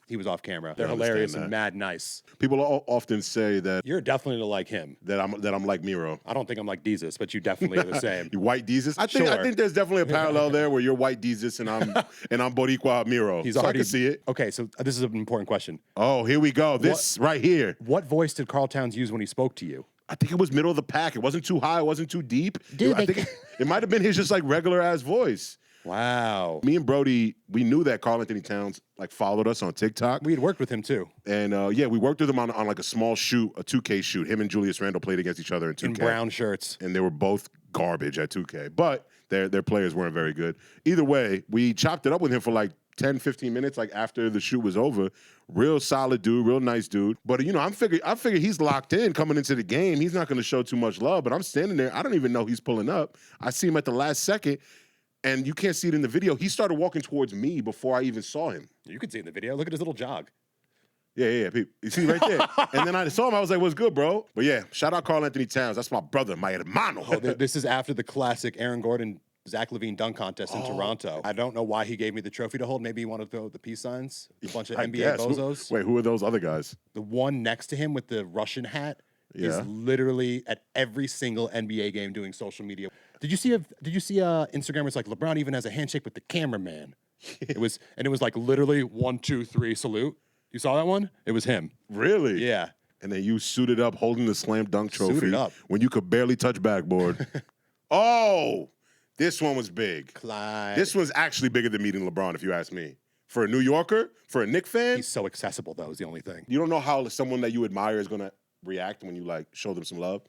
he was off camera. They're hilarious and mad nice. People often say that you're definitely like him. That I'm like Miro. I don't think I'm like Jesus, but you definitely are the same. You white Jesus? I think there's definitely a parallel there where you're white Jesus and I'm Boricua Miro. He's so already, I can see it. Okay, so this is an important question. Oh, here we go. This right here. What voice did Carl Towns use when he spoke to you? I think it was middle of the pack. It wasn't too high. It wasn't too deep. Dude, I think it might have been his just like regular ass voice. Wow. Me and Brody, we knew that Karl Anthony Towns like followed us on TikTok. We had worked with him too. And yeah, we worked with him on like a small shoot, a 2K shoot. Him and Julius Randle played against each other in 2K. In brown shirts. And they were both garbage at 2K. But their players weren't very good. Either way, we chopped it up with him for like 10, 15 minutes, like after the shoot was over. Real solid dude, real nice dude. But you know, I figure he's locked in coming into the game. He's not gonna show too much love. But I'm standing there, I don't even know he's pulling up. I see him at the last second. And you can't see it in the video. He started walking towards me before I even saw him. You can see it in the video. Look at his little jog. Yeah. You see right there. And then I saw him. I was like, what's good, bro? But yeah, shout out Karl Anthony Towns. That's my brother, my hermano. Oh, this is after the classic Aaron Gordon, Zach LaVine dunk contest in Toronto. I don't know why he gave me the trophy to hold. Maybe he wanted to throw the peace signs. A bunch of NBA bozos. Who are those other guys? The one next to him with the Russian hat is literally at every single NBA game doing social media. Did you see Instagram where it's like LeBron even has a handshake with the cameraman? It was like literally 1, 2, 3 salute. You saw that one? It was him. Really? Yeah. And then you suited up holding the slam dunk trophy Suited up. When you could barely touch backboard. Oh, this one was big. Clyde. This was actually bigger than meeting LeBron, if you ask me. For a New Yorker, for a Knicks fan. He's so accessible, though, is the only thing. You don't know how someone that you admire is going to react when you like show them some love.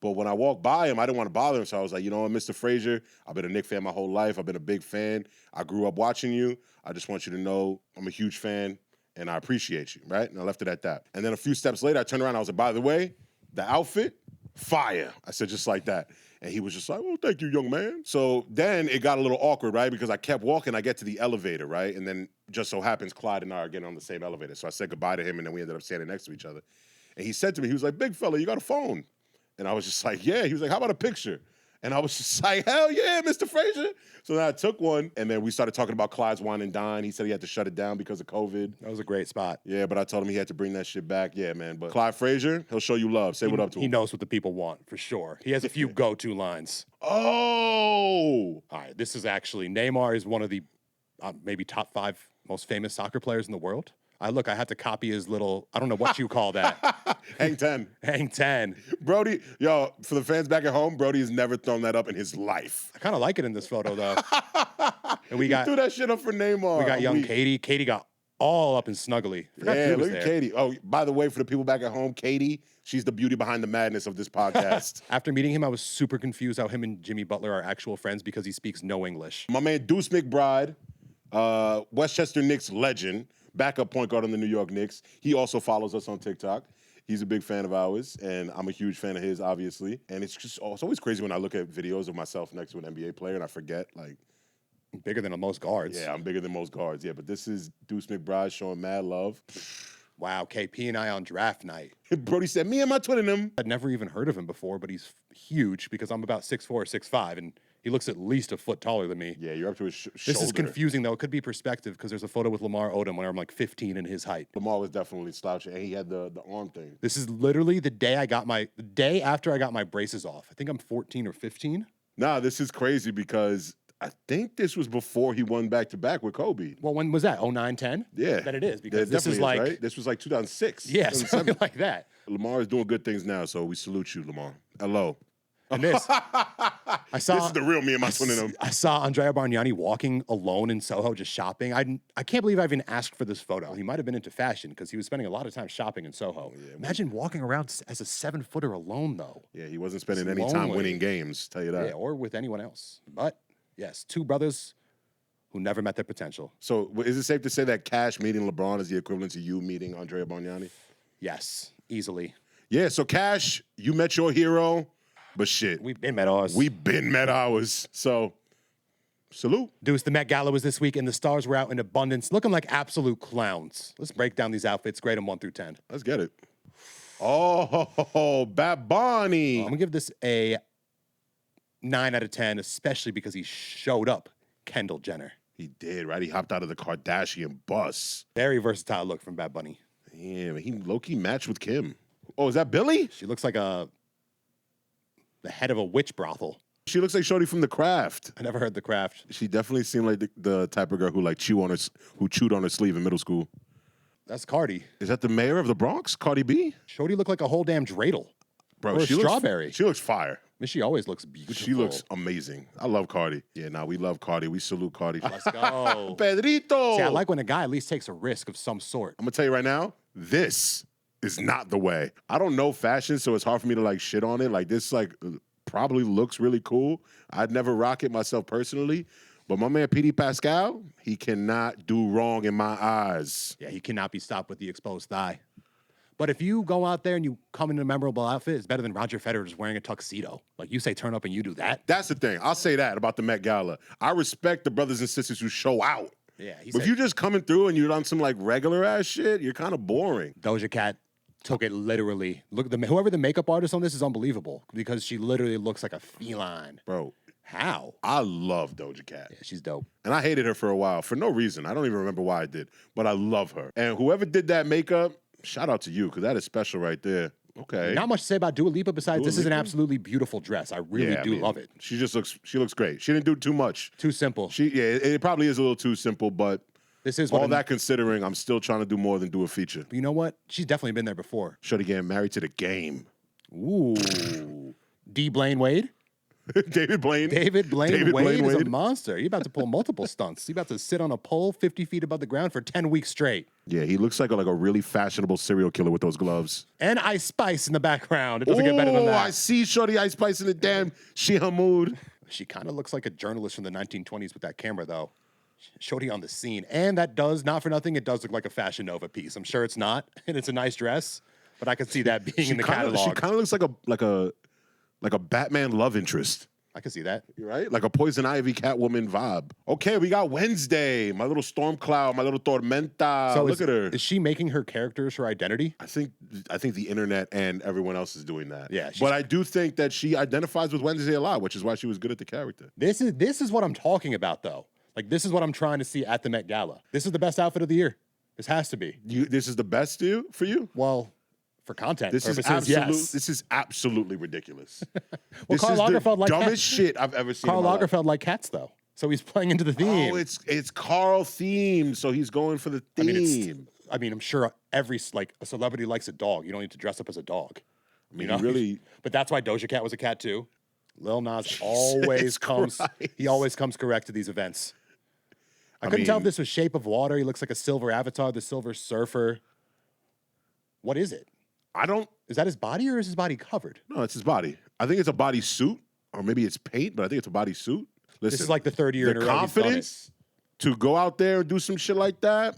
But when I walked by him, I didn't want to bother him. So I was like, you know what, Mr. Frazier, I've been a Knicks fan my whole life. I've been a big fan. I grew up watching you. I just want you to know I'm a huge fan and I appreciate you, right? And I left it at that. And then a few steps later, I turned around. I was like, by the way, the outfit, fire. I said just like that. And he was just like, well, thank you, young man. So then it got a little awkward, right? Because I kept walking. I get to the elevator, right? And then just so happens Clyde and I are getting on the same elevator. So I said goodbye to him, and then we ended up standing next to each other. And he said to me, he was like, big fella, you got a phone? And I was just like, yeah. He was like, how about a picture? And I was just like, hell yeah, Mr. Frazier. So then I took one, and then we started talking about Clyde's Wine and Dine. He said he had to shut it down because of COVID. That was a great spot. Yeah, but I told him he had to bring that shit back. Yeah, man. But Clyde Frazier, he'll show you love. Say what up to him. He knows what the people want, for sure. He has a few go-to lines. Oh! All right, this is actually, Neymar is one of the maybe top 5 most famous soccer players in the world. I have to copy his little, I don't know what you call that. Hang 10. Hang 10. Brody, yo, for the fans back at home, Brody has never thrown that up in his life. I kind of like it in this photo, though. And we He threw that shit up for Neymar. We got young Katie. Katie got all up and snuggly. Yeah, look at Katie. Oh, by the way, for the people back at home, Katie, she's the beauty behind the madness of this podcast. After meeting him, I was super confused how him and Jimmy Butler are actual friends because he speaks no English. My man Deuce McBride, Westchester Knicks legend, backup point guard on the New York Knicks. He also follows us on TikTok. He's a big fan of ours, and I'm a huge fan of his, obviously. And it's always crazy when I look at videos of myself next to an NBA player and I forget, like, bigger than most guards. Yeah, I'm bigger than most guards. Yeah, but this is Deuce McBride showing mad love. Wow, KP and I on draft night. Brody said, me and my twin in him. I'd never even heard of him before, but he's huge because I'm about 6'4", 6'5", and he looks at least a foot taller than me. Yeah, you're up to his shoulder. This is confusing, though. It could be perspective because there's a photo with Lamar Odom when I'm like 15 in his height. Lamar was definitely slouching, and he had the arm thing. This is literally the day after I got my braces off. I think I'm 14 or 15. Nah, this is crazy because I think this was before he won back-to-back with Kobe. Well, when was that? 09, 10? Yeah. That it is, because this is like... Right? This was like 2006. Yeah, something like that. Lamar is doing good things now, so we salute you, Lamar. Hello. And this, this is the real me and my twin in him. I saw Andrea Bargnani walking alone in Soho just shopping. I can't believe I even asked for this photo. He might have been into fashion because he was spending a lot of time shopping in Soho. Yeah, imagine walking around as a 7-footer alone, though. Yeah, he wasn't spending any time winning games, tell you that. Yeah, or with anyone else. But, yes, two brothers who never met their potential. So is it safe to say that Cash meeting LeBron is the equivalent to you meeting Andrea Bargnani? Yes, easily. Yeah, so Cash, you met your hero. But shit. We've been met ours. We've been met ours. So, salute. Deuce, the Met Gala was this week, and the stars were out in abundance, looking like absolute clowns. Let's break down these outfits, grade them 1 through 10. Let's get it. Oh, Bad Bunny. I'm going to give this a 9 out of 10, especially because he showed up Kendall Jenner. He did, right? He hopped out of the Kardashian bus. Very versatile look from Bad Bunny. Yeah, he low-key matched with Kim. Oh, is that Billy? She looks like the head of a witch brothel. She looks like Shorty from The Craft. I never heard The Craft. She definitely seemed like the type of girl who chewed on her sleeve in middle school. That's Cardi. Is that the mayor of the Bronx, Cardi B? Shorty looked like a whole damn dreidel. Bro, or a strawberry. She looks fire. I mean, she always looks beautiful. She looks amazing. I love Cardi. Yeah, we love Cardi. We salute Cardi. Let's go. Pedrito. See, I like when a guy at least takes a risk of some sort. I'm going to tell you right now, this is not the way. I don't know fashion, so it's hard for me to shit on it. This probably looks really cool. I'd never rock it myself personally. But my man P.D. Pascal, he cannot do wrong in my eyes. Yeah, he cannot be stopped with the exposed thigh. But if you go out there and you come in a memorable outfit, it's better than Roger Federer just wearing a tuxedo. You say turn up and you do that. That's the thing. I'll say that about the Met Gala. I respect the brothers and sisters who show out. Yeah. But if you're just coming through and you're on some regular ass shit, you're kind of boring. Doja Cat took it literally. Look, whoever the makeup artist on this is unbelievable because she literally looks like a feline. Bro. How? I love Doja Cat. Yeah, she's dope. And I hated her for a while for no reason. I don't even remember why I did, but I love her. And whoever did that makeup, shout out to you because that is special right there. Okay. Not much to say about Dua Lipa besides this is an absolutely beautiful dress. I really do love it. She looks great. She didn't do too much. Too simple. It probably is a little too simple, but this is all that considering, I'm still trying to do more than do a feature. But you know what? She's definitely been there before. Shorty getting married to the game. Ooh. D. Blaine Wade? David Blaine Wade is a monster. You're about to pull multiple stunts. You're about to sit on a pole 50 feet above the ground for 10 weeks straight. Yeah, he looks like a really fashionable serial killer with those gloves. And Ice Spice in the background. It doesn't get better than that. I see Shorty Ice Spice in the damn Hamoud. She kind of looks like a journalist from the 1920s with that camera, though. Shorty on the scene. And that does, not for nothing, it does look like a Fashion Nova piece. I'm sure it's not, and it's a nice dress, but I could see that being in the catalog. She kind of looks like a Batman love interest. I can see that. You're right? Like a Poison Ivy Catwoman vibe. Okay, we got Wednesday. My little storm cloud, my little tormenta. So look at her. Is she making her characters her identity? I think the internet and everyone else is doing that. Yeah. But I do think that she identifies with Wednesday a lot, which is why she was good at the character. This is what I'm talking about, though. This is what I'm trying to see at the Met Gala. This is the best outfit of the year. This has to be. This is the best for you? Well, for content purposes, yes. This is absolutely ridiculous. Well, Karl Lagerfeld liked dumbest shit I've ever seen. Karl Lagerfeld liked cats, though. So he's playing into the theme. Oh, it's Carl themed, so he's going for the theme. I mean, I'm sure a celebrity likes a dog. You don't need to dress up as a dog. I mean, really. But that's why Doja Cat was a cat too. Lil Nas always comes. He always comes correct to these events. I couldn't tell if this was Shape of Water. He looks like a silver avatar, the Silver Surfer. What is it? Is that his body or is his body covered? No, it's his body. I think it's a body suit, or maybe it's paint, but I think it's a body suit. Listen, This is like the third year in a row. The confidence to go out there and do some shit like that.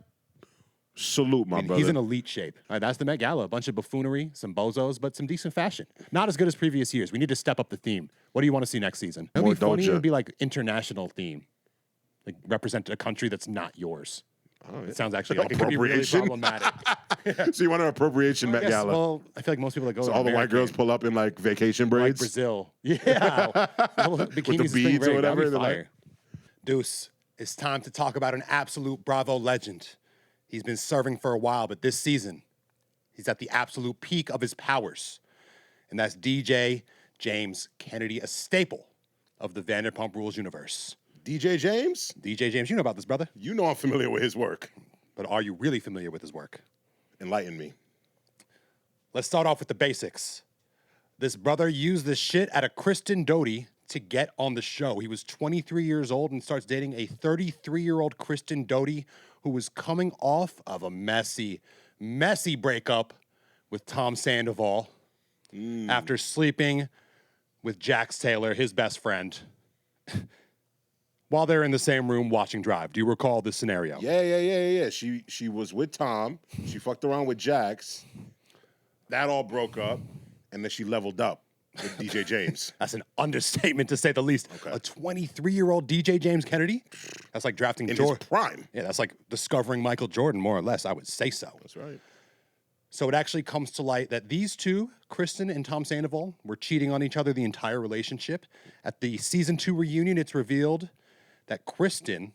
Salute, my brother. He's in elite shape. All right, that's the Met Gala. A bunch of buffoonery, some bozos, but some decent fashion. Not as good as previous years. We need to step up the theme. What do you want to see next season? It would be funny. It would be like international theme. Like represent a country that's not yours. Oh, yeah. It sounds actually like could be really problematic. So you want an appropriation Met Gala? Well, I feel like most people that go so to all the white girls pull up in like vacation braids? Like Brazil. Yeah. With the beads or whatever. Fire. Deuce, it's time to talk about an absolute Bravo legend. He's been serving for a while, but this season, he's at the absolute peak of his powers. And that's DJ James Kennedy, a staple of the Vanderpump Rules universe. DJ James? DJ James, you know about this, brother. You know I'm familiar with his work. But are you really familiar with his work? Enlighten me. Let's start off with the basics. This brother used the shit out of Kristen Doty to get on the show. He was 23 years old and starts dating a 33-year-old Kristen Doty who was coming off of a messy breakup with Tom Sandoval after sleeping with Jax Taylor, his best friend, while they're in the same room watching Drive. Do you recall this scenario? Yeah. She was with Tom. She fucked around with Jax. That all broke up, and then she leveled up with DJ James. That's an understatement to say the least. Okay. A 23-year-old DJ James Kennedy? That's like drafting in his prime. Yeah, that's like discovering Michael Jordan, more or less. I would say so. That's right. So it actually comes to light that these two, Kristen and Tom Sandoval, were cheating on each other the entire relationship. At the season 2 reunion, it's revealed that Kristen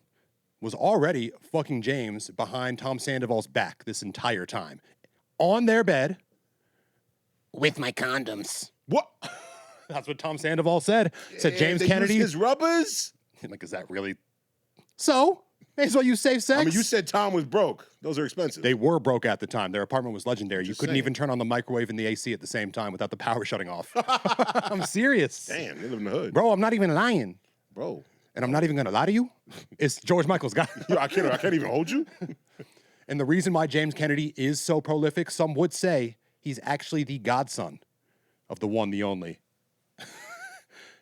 was already fucking James behind Tom Sandoval's back this entire time. On their bed, with my condoms. What? That's what Tom Sandoval said. Said James Kennedy. His rubbers? Like, is that really? So, may as well use safe sex. I mean, you said Tom was broke. Those are expensive. They were broke at the time. Their apartment was legendary. You couldn't even turn on the microwave and the AC at the same time without the power shutting off. I'm serious. Damn, they live in the hood. Bro, I'm not even lying. Bro. And I'm not even going to lie to you. It's George Michael's guy. I can't even hold you. And the reason why James Kennedy is so prolific, some would say he's actually the godson of the one, the only.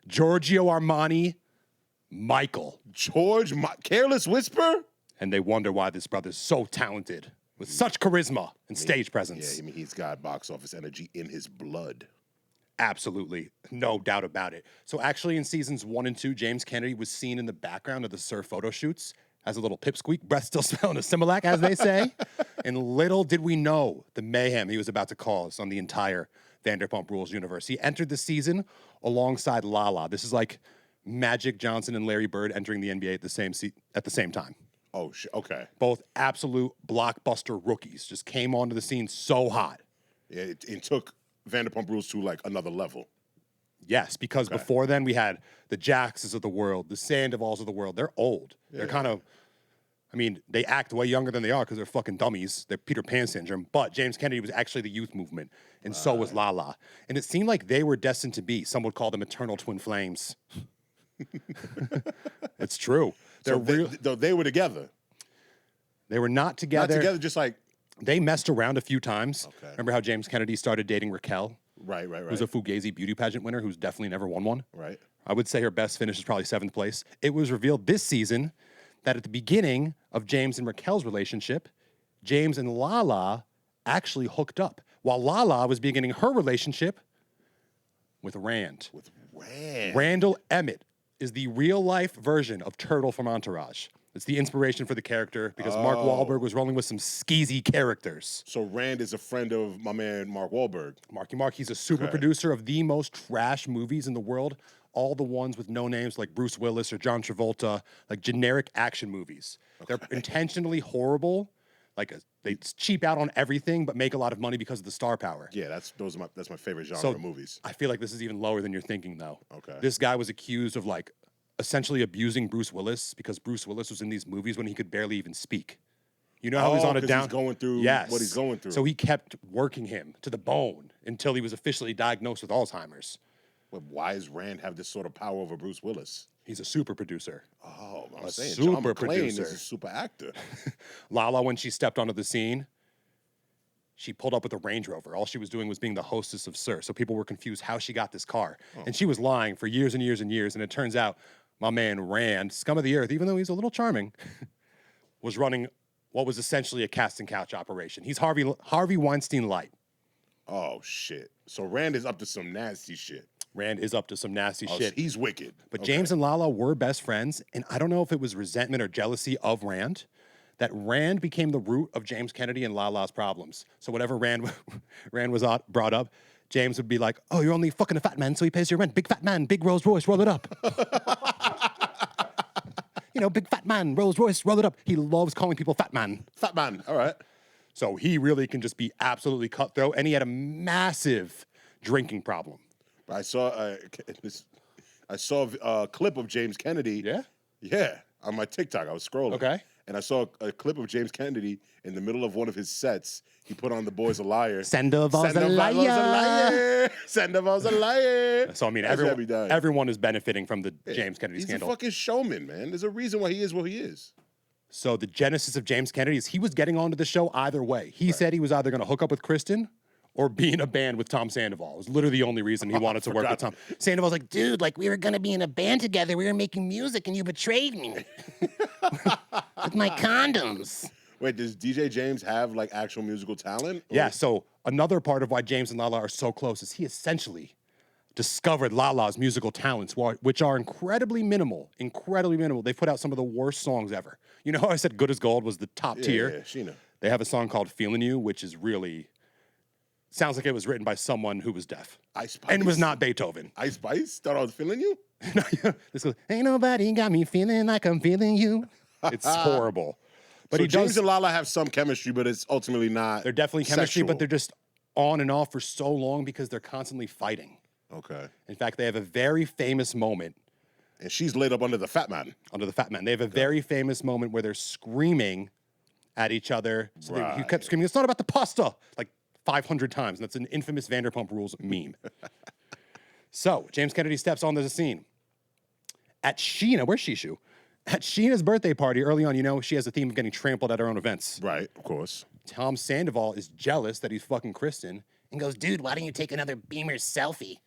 Giorgio Armani Michael. Careless Whisper? And they wonder why this brother's so talented with such charisma and stage presence. Yeah, I mean, he's got box office energy in his blood. Absolutely. No doubt about it. So actually in seasons 1 and 2, James Kennedy was seen in the background of the Sir photo shoots as a little pipsqueak, breath still smelling a Similac, as they say. And little did we know the mayhem he was about to cause on the entire Vanderpump Rules universe. He entered the season alongside Lala. This is like Magic Johnson and Larry Bird entering the NBA at the same time. Oh, okay. Both absolute blockbuster rookies just came onto the scene so hot. Yeah, it took Vanderpump Rules to like another level. Yes, because before then we had the Jaxes of the world, the Sandovals of the world. They're old. Yeah. They're kind of, I mean, they act way younger than they are because they're fucking dummies. They're Peter Pan syndrome. But James Kennedy was actually the youth movement, and so was Lala. And it seemed like they were destined to be. Some would call them eternal twin flames. It's true. They were together. They were not together. Not together, just like. They messed around a few times. Okay. Remember how James Kennedy started dating Raquel? Right. Who's a Fugazi beauty pageant winner who's definitely never won one. Right. I would say her best finish is probably 7th place. It was revealed this season that at the beginning of James and Raquel's relationship, James and Lala actually hooked up while Lala was beginning her relationship with Rand. With Rand. Randall Emmett is the real-life version of Turtle from Entourage. It's the inspiration for the character because Mark Wahlberg was rolling with some skeezy characters. So Rand is a friend of my man Mark Wahlberg. Mark, he's a super producer of the most trash movies in the world. All the ones with no names like Bruce Willis or John Travolta, like generic action movies. They're intentionally horrible. Like they cheap out on everything, but make a lot of money because of the star power. Yeah, that's my favorite genre of movies. I feel like this is even lower than you're thinking, though. Okay. This guy was accused of like essentially abusing Bruce Willis because Bruce Willis was in these movies when he could barely even speak. You know how he's on a 'cause down. he's going through Yes. what he's going through. So he kept working him to the bone until he was officially diagnosed with Alzheimer's. But why does Rand have this sort of power over Bruce Willis? He's a super producer. Oh, I'm saying super John McClane producer. is a super actor. Lala, when she stepped onto the scene, she pulled up with a Range Rover. All she was doing was being the hostess of Sir. So people were confused how she got this car. And she was lying for years and years and years. And it turns out my man Rand, scum of the earth, even though he's a little charming, was running what was essentially a casting couch operation. He's Harvey Weinstein light. Oh, shit. So Rand is up to some nasty shit. Rand is up to some nasty shit. He's wicked. But James and Lala were best friends. And I don't know if it was resentment or jealousy of Rand, that Rand became the root of James Kennedy and Lala's problems. So whenever Rand was brought up, James would be like, oh, you're only fucking a fat man, so he pays your rent. Big fat man, big Rolls Royce, roll it up. You know, big fat man, Rolls Royce, roll it up. He loves calling people fat man. Fat man, all right. So he really can just be absolutely cutthroat. And he had a massive drinking problem. I saw a clip of James Kennedy. Yeah? Yeah, on my TikTok. I was scrolling. Okay. And I saw a clip of James Kennedy in the middle of one of his sets. He put on The Boy's a Liar. Sandoval's a liar. Sandoval's a liar. So, I mean, That's every day. everyone is benefiting from the James Kennedy scandal. He's a fucking showman, man. There's a reason why he is what he is. So the genesis of James Kennedy is he was getting onto the show either way. He said he was either going to hook up with Kristen or be in a band with Tom Sandoval. It was literally the only reason he wanted to work with Tom. Sandoval's like, dude, like we were going to be in a band together. We were making music and you betrayed me with my condoms. Wait, does DJ James have like actual musical talent? Yeah, so another part of why James and Lala are so close is he essentially discovered Lala's musical talents, which are incredibly minimal. Incredibly minimal. They put out some of the worst songs ever. You know how I said Good as Gold was the top tier? Yeah, Sheena. They have a song called Feeling You, which is really, sounds like it was written by someone who was deaf. Ice Spice. And was not Beethoven. Ice Spice? Thought I was feeling you? This goes, ain't nobody got me feeling like I'm feeling you. It's horrible. But So he James does, and Lala have some chemistry, but it's ultimately not. they're definitely chemistry, sexual. but they're just on and off for so long because they're constantly fighting. Okay. In fact, they have a very famous moment And she's laid up under the fat man. under the fat man. They have a very famous moment where they're screaming at each other. So he kept screaming, it's not about the pasta, like 500 times. And that's an infamous Vanderpump Rules meme. So James Kennedy steps onto the scene. At Sheena, where's Shishu? At Sheena's birthday party early on, you know, she has a theme of getting trampled at her own events. Right, of course. Tom Sandoval is jealous that he's fucking Kristen and goes, dude, why don't you take another Beamer selfie?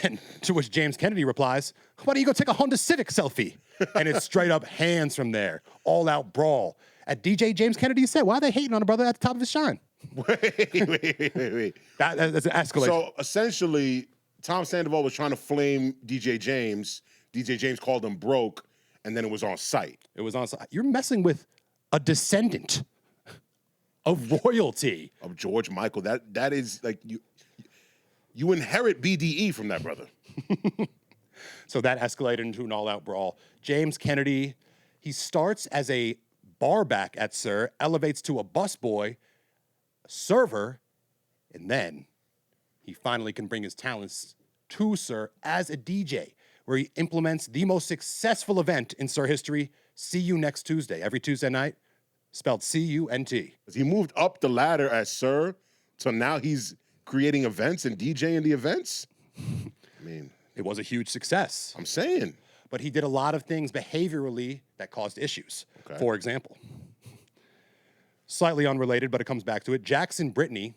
And to which James Kennedy replies, why don't you go take a Honda Civic selfie? And it's straight up hands from there, all out brawl. At DJ James Kennedy said, why are they hating on a brother at the top of his shine? Wait. That's an escalation. So essentially, Tom Sandoval was trying to flame DJ James. DJ James called him broke, and then it was on site. It was on. You're messing with a descendant of royalty. Of George Michael. That is like you inherit BDE from that brother. So that escalated into an all-out brawl. James Kennedy, he starts as a bar back at Sir, elevates to a busboy, server, and then he finally can bring his talents to Sir as a DJ, where he implements the most successful event in Sir history, See You Next Tuesday, every Tuesday night, spelled C-U-N-T. He moved up the ladder as Sir, so now he's creating events and DJing the events. I mean, It was a huge success. I'm saying. But he did a lot of things behaviorally that caused issues. Okay. For example, slightly unrelated, but it comes back to it, Jax and Brittany,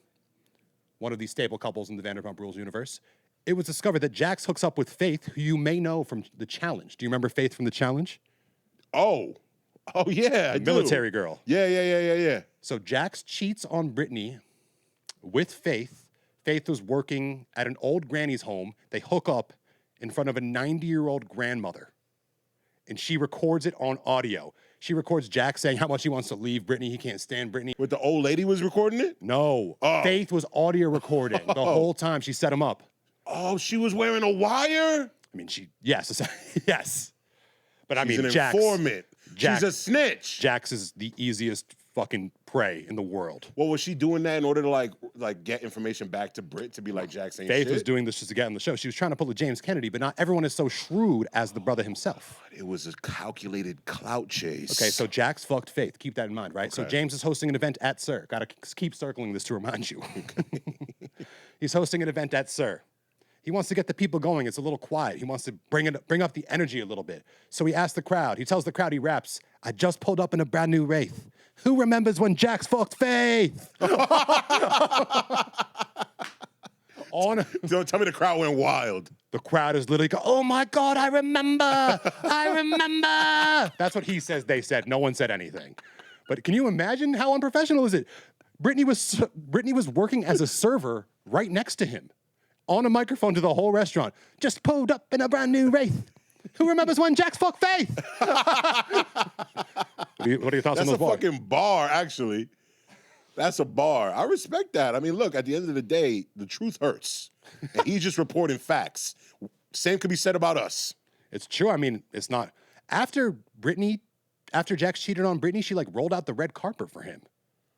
one of these stable couples in the Vanderpump Rules universe, it was discovered that Jax hooks up with Faith, who you may know from The Challenge. Do you remember Faith from The Challenge? Oh yeah, I do. Military girl. Yeah. So Jax cheats on Brittany with Faith. Faith was working at an old granny's home. They hook up in front of a 90-year-old grandmother. And she records it on audio. She records Jax saying how much he wants to leave Brittany. He can't stand Brittany. But the old lady was recording it? No. Oh. Faith was audio recording the whole time she set him up. Oh, she was wearing a wire? I mean, yes. Yes. But I She's mean, an Jax. informant. Jax- She's a snitch. Jax is the easiest fucking prey in the world. Well, was she doing that in order to like get information back to Britt to be like Jax ain't Faith shit? was doing this just to get on the show. She was trying to pull a James Kennedy, but not everyone is so shrewd as the brother himself. It was a calculated clout chase. Okay, so Jax fucked Faith. Keep that in mind, right? So Okay. James is hosting an event at Sir. Gotta keep circling this to remind you. He's hosting an event at Sir. He wants to get the people going. It's a little quiet. He wants to bring up the energy a little bit. So he asks the crowd. He tells the crowd, he raps, "I just pulled up in a brand new Wraith. Who remembers when Jax fucked Faith?" Don't tell me the crowd went wild. The crowd is literally going, "Oh my God, I remember. I remember." That's what he says, they said. No one said anything. But can you imagine how unprofessional is it? Brittany was working as a server right next to him on a microphone to the whole restaurant. "Just pulled up in a brand new Wraith. Who remembers when Jax fucked Faith?" What are your thoughts on That's those a bars? fucking bar, actually. That's a bar. I respect that. I mean, look, at the end of the day, the truth hurts. And he's just reporting facts. Same could be said about us. It's true. I mean, it's not. After Jax cheated on Brittany, she like rolled out the red carpet for him.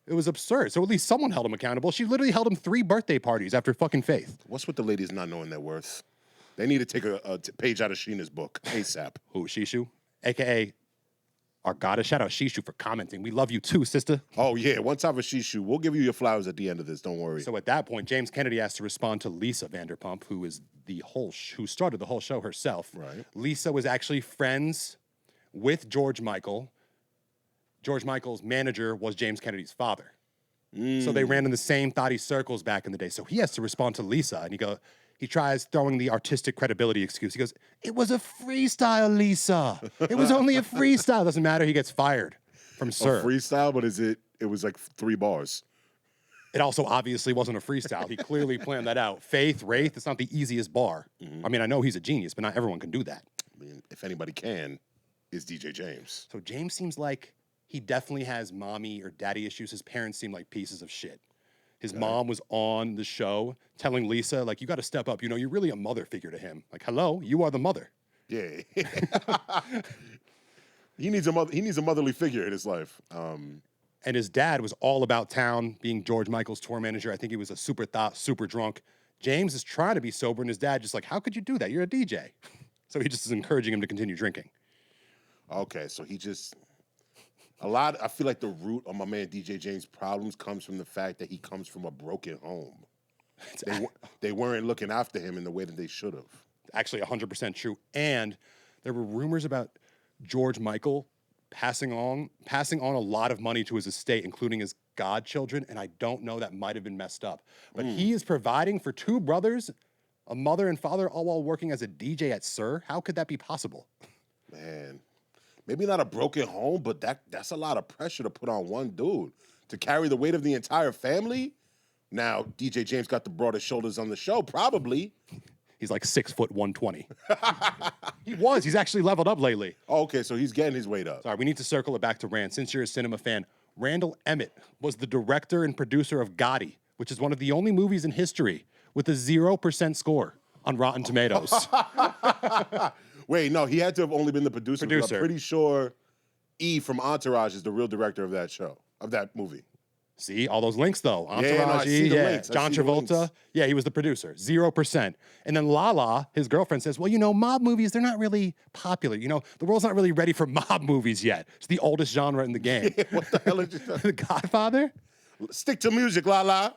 It was absurd. So at least someone held him accountable. She literally held him 3 birthday parties after fucking Faith. What's with the ladies not knowing their worth? They need to take a page out of Sheena's book ASAP. Who, Shishu? AKA our goddess. Shout out Shishu for commenting. We love you too, sister. Oh, yeah. One time for Shishu. We'll give you your flowers at the end of this. Don't worry. So at that point, James Kennedy has to respond to Lisa Vanderpump, who is who started the whole show herself. Right. Lisa was actually friends with George Michael. George Michael's manager was James Kennedy's father. So they ran in the same thotty circles back in the day. So he has to respond to Lisa, and he tries throwing the artistic credibility excuse. He goes, "It was a freestyle, Lisa. It was only a freestyle." Doesn't matter. He gets fired from Sir. A freestyle, but it was like 3 bars. It also obviously wasn't a freestyle. He clearly planned that out. Faith, Wraith, it's not the easiest bar. I mean, I know he's a genius, but not everyone can do that. I mean, if anybody can, it's DJ James. So James seems like he definitely has mommy or daddy issues. His parents seem like pieces of shit. His mom was on the show telling Lisa, like, "You got to step up. You know, you're really a mother figure to him. Like, hello, you are the mother." Yeah. He needs a motherly figure in his life. And his dad was all about town, being George Michael's tour manager. I think he was a super drunk. James is trying to be sober, and his dad just like, "How could you do that? You're a DJ." So he just is encouraging him to continue drinking. Okay, so I feel like the root of my man DJ James' problems comes from the fact that he comes from a broken home. They weren't looking after him in the way that they should have. Actually 100% true. And there were rumors about George Michael passing on a lot of money to his estate, including his godchildren, and I don't know, that might have been messed up. But he is providing for 2 brothers, a mother and father, all while working as a DJ at Sir. How could that be possible? Man, maybe not a broken home, but that's a lot of pressure to put on one dude to carry the weight of the entire family. Now, DJ James got the broadest shoulders on the show, probably. He's like 6 foot 120. He's actually leveled up lately. Oh, okay, so he's getting his weight up. Sorry, we need to circle it back to Rand. Since you're a cinema fan, Randall Emmett was the director and producer of Gotti, which is one of the only movies in history with a 0% score on Rotten Tomatoes. Wait, no, he had to have only been the producer. But I'm pretty sure E from Entourage is the real director of that show, of that movie. See, all those links though. Entourage, Yeah, no, I see the links. John I see the Travolta. links. Yeah, he was the producer. 0%. And then Lala, his girlfriend, says, "Well, you know, mob movies, they're not really popular. You know, the world's not really ready for mob movies yet. It's the oldest genre in the game." What the hell is The Godfather? Stick to music, Lala.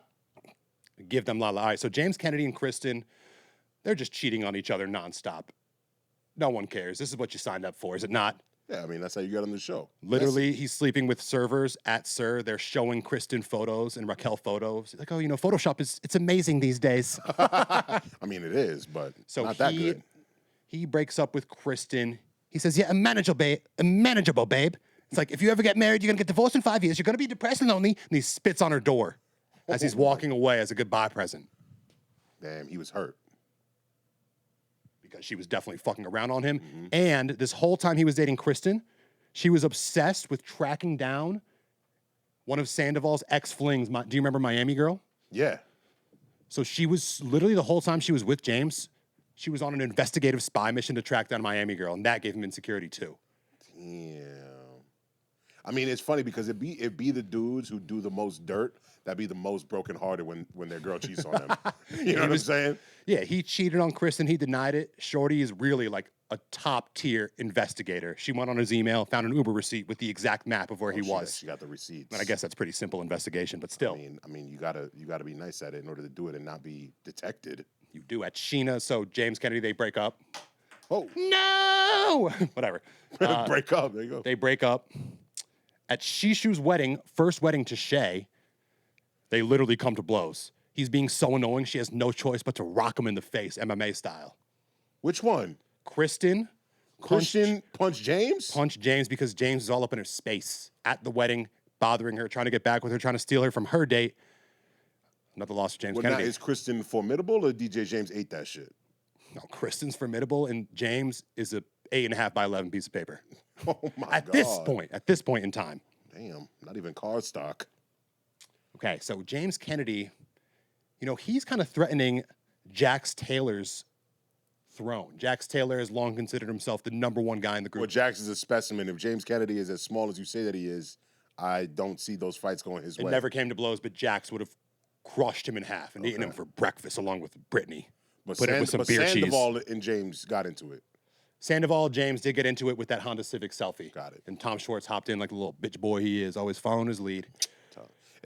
Give them Lala. All right, so James Kennedy and Kristen, they're just cheating on each other nonstop. No one cares. This is what you signed up for, is it not? Yeah, I mean, that's how you got on the show. Literally, he's sleeping with servers at Sir. They're showing Kristen photos and Raquel photos. Like, "Oh, you know, Photoshop it's amazing these days." I mean, it is, but So not that good. He breaks up with Kristen. He says, "Yeah, a manageable babe. It's like, if you ever get married, you're gonna get divorced in 5 years. You're gonna be depressed and lonely." And he spits on her door as he's walking away as a goodbye present. Damn, he was hurt. Because she was definitely fucking around on him. And this whole time he was dating Kristen, she was obsessed with tracking down one of Sandoval's ex-flings. Do you remember Miami Girl? Yeah. So she was literally, the whole time she was with James, she was on an investigative spy mission to track down Miami Girl, and that gave him insecurity too. Damn. I mean, it's funny because it be the dudes who do the most dirt that be the most brokenhearted when their girl cheats on them. You know what I'm saying? Yeah, he cheated on Kristen. He denied it. Shorty is really like a top tier investigator. She went on his email, found an Uber receipt with the exact map of where he was. She got the receipts. And I guess that's pretty simple investigation, but still. I mean, you gotta be nice at it in order to do it and not be detected. You do at Sheena. So James Kennedy, they break up. Oh no! Whatever. Break up. There you go. They break up. At Shishu's wedding, first wedding to Shay, they literally come to blows. He's being so annoying, she has no choice but to rock him in the face, MMA style. Which one? Christian punched James? Punched James because James is all up in her space at the wedding, bothering her, trying to get back with her, trying to steal her from her date. Another loss for James Kennedy. Now, is Kristen formidable or DJ James ate that shit? No, Kristen's formidable, and James is a 8.5 by 11 piece of paper. Oh my God. At this point in time. Damn, not even card stock. Okay, so James Kennedy, he's kind of threatening Jax Taylor's throne. Jax Taylor has long considered himself the number one guy in the group. Well, Jax is a specimen. If James Kennedy is as small as you say that he is, I don't see those fights going his way. It never came to blows, but Jax would have crushed him in half and eaten him for breakfast along with Brittany. But Put it with some beer cheese. Sandoval and James got into it. Sandoval, James did get into it with that Honda Civic selfie. Got it. And Tom Schwartz hopped in like the little bitch boy he is, always following his lead.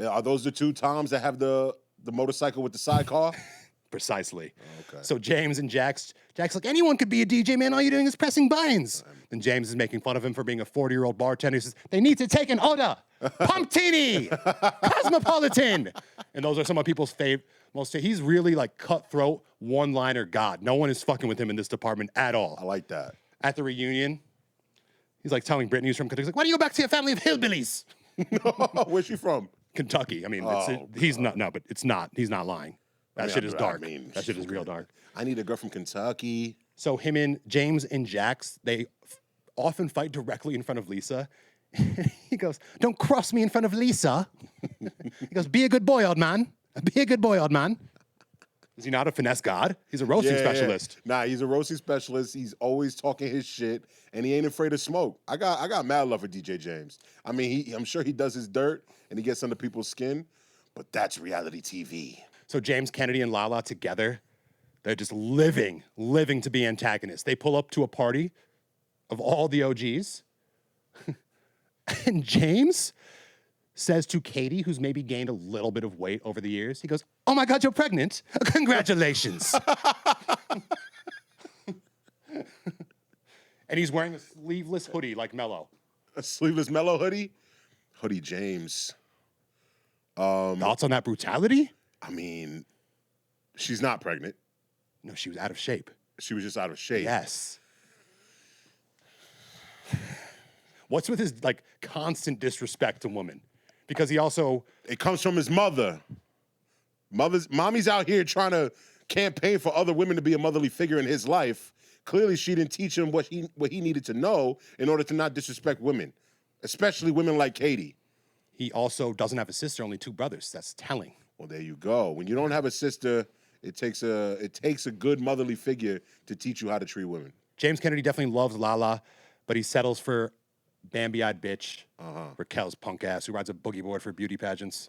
Are those the two Toms that have the motorcycle with the sidecar? Precisely. Okay. So James and Jax like, anyone could be a DJ, man. All you're doing is pressing buttons. Then James is making fun of him for being a 40-year-old bartender. He says, they need to take an order. Pumptini. Cosmopolitan. And those are some of people's favorite. He's really like cutthroat, one-liner god. No one is fucking with him in this department at all. I like that. At the reunion, he's like telling Brittany he's from Kentucky. He's like, why do you go back to your family of hillbillies? Where's she from? Kentucky. I mean, he's not. No, but it's not. He's not lying. That shit is dark. That shit is real dark. I need a girl from Kentucky. So him and James and Jax, they often fight directly in front of Lisa. He goes, don't cross me in front of Lisa. He goes, be a good boy, old man. Be a good boy, old man. Is he not a finesse god? He's a roasting specialist. Nah, he's a roasting specialist. He's always talking his shit, and he ain't afraid of smoke. I got mad love for DJ James. I mean, I'm sure he does his dirt, and he gets under people's skin, but that's reality TV. So James Kennedy and Lala together, they're just living to be antagonists. They pull up to a party of all the OGs, and James says to Katie, who's maybe gained a little bit of weight over the years, he goes, oh my God, you're pregnant. Congratulations. And he's wearing a sleeveless hoodie like Mello. A sleeveless Mello hoodie? Hoodie James. Thoughts on that brutality? I mean, she's not pregnant. No, she was out of shape. She was just out of shape. Yes. What's with his constant disrespect to women? Because he also... It comes from his mother. Mommy's out here trying to campaign for other women to be a motherly figure in his life. Clearly, she didn't teach him what he needed to know in order to not disrespect women, especially women like Katie. He also doesn't have a sister, only 2 brothers. That's telling. Well, there you go. When you don't have a sister, it takes a good motherly figure to teach you how to treat women. James Kennedy definitely loves Lala, but he settles for Bambi-eyed bitch, Raquel's punk ass, who rides a boogie board for beauty pageants.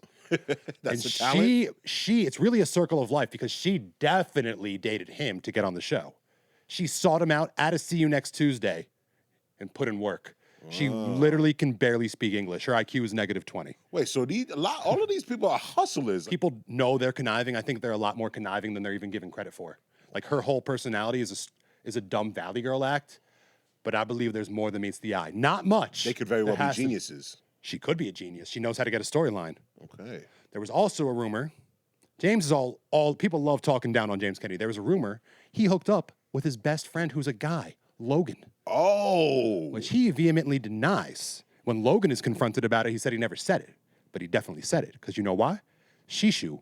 That's a talent. It's really a circle of life because she definitely dated him to get on the show. She sought him out at a See You Next Tuesday and put in work. She literally can barely speak English. Her IQ is -20. Wait, so all of these people are hustlers. People know they're conniving. I think they're a lot more conniving than they're even given credit for. Like, her whole personality is a dumb Valley Girl act, but I believe there's more than meets the eye. Not much. They could very well be geniuses. She could be a genius. She knows how to get a storyline. Okay. There was also a rumor. James is all people love talking down on James Kennedy. There was a rumor he hooked up with his best friend who's a guy, Logan. Oh. Which he vehemently denies. When Logan is confronted about it, he said he never said it. But he definitely said it. Because you know why? Shishu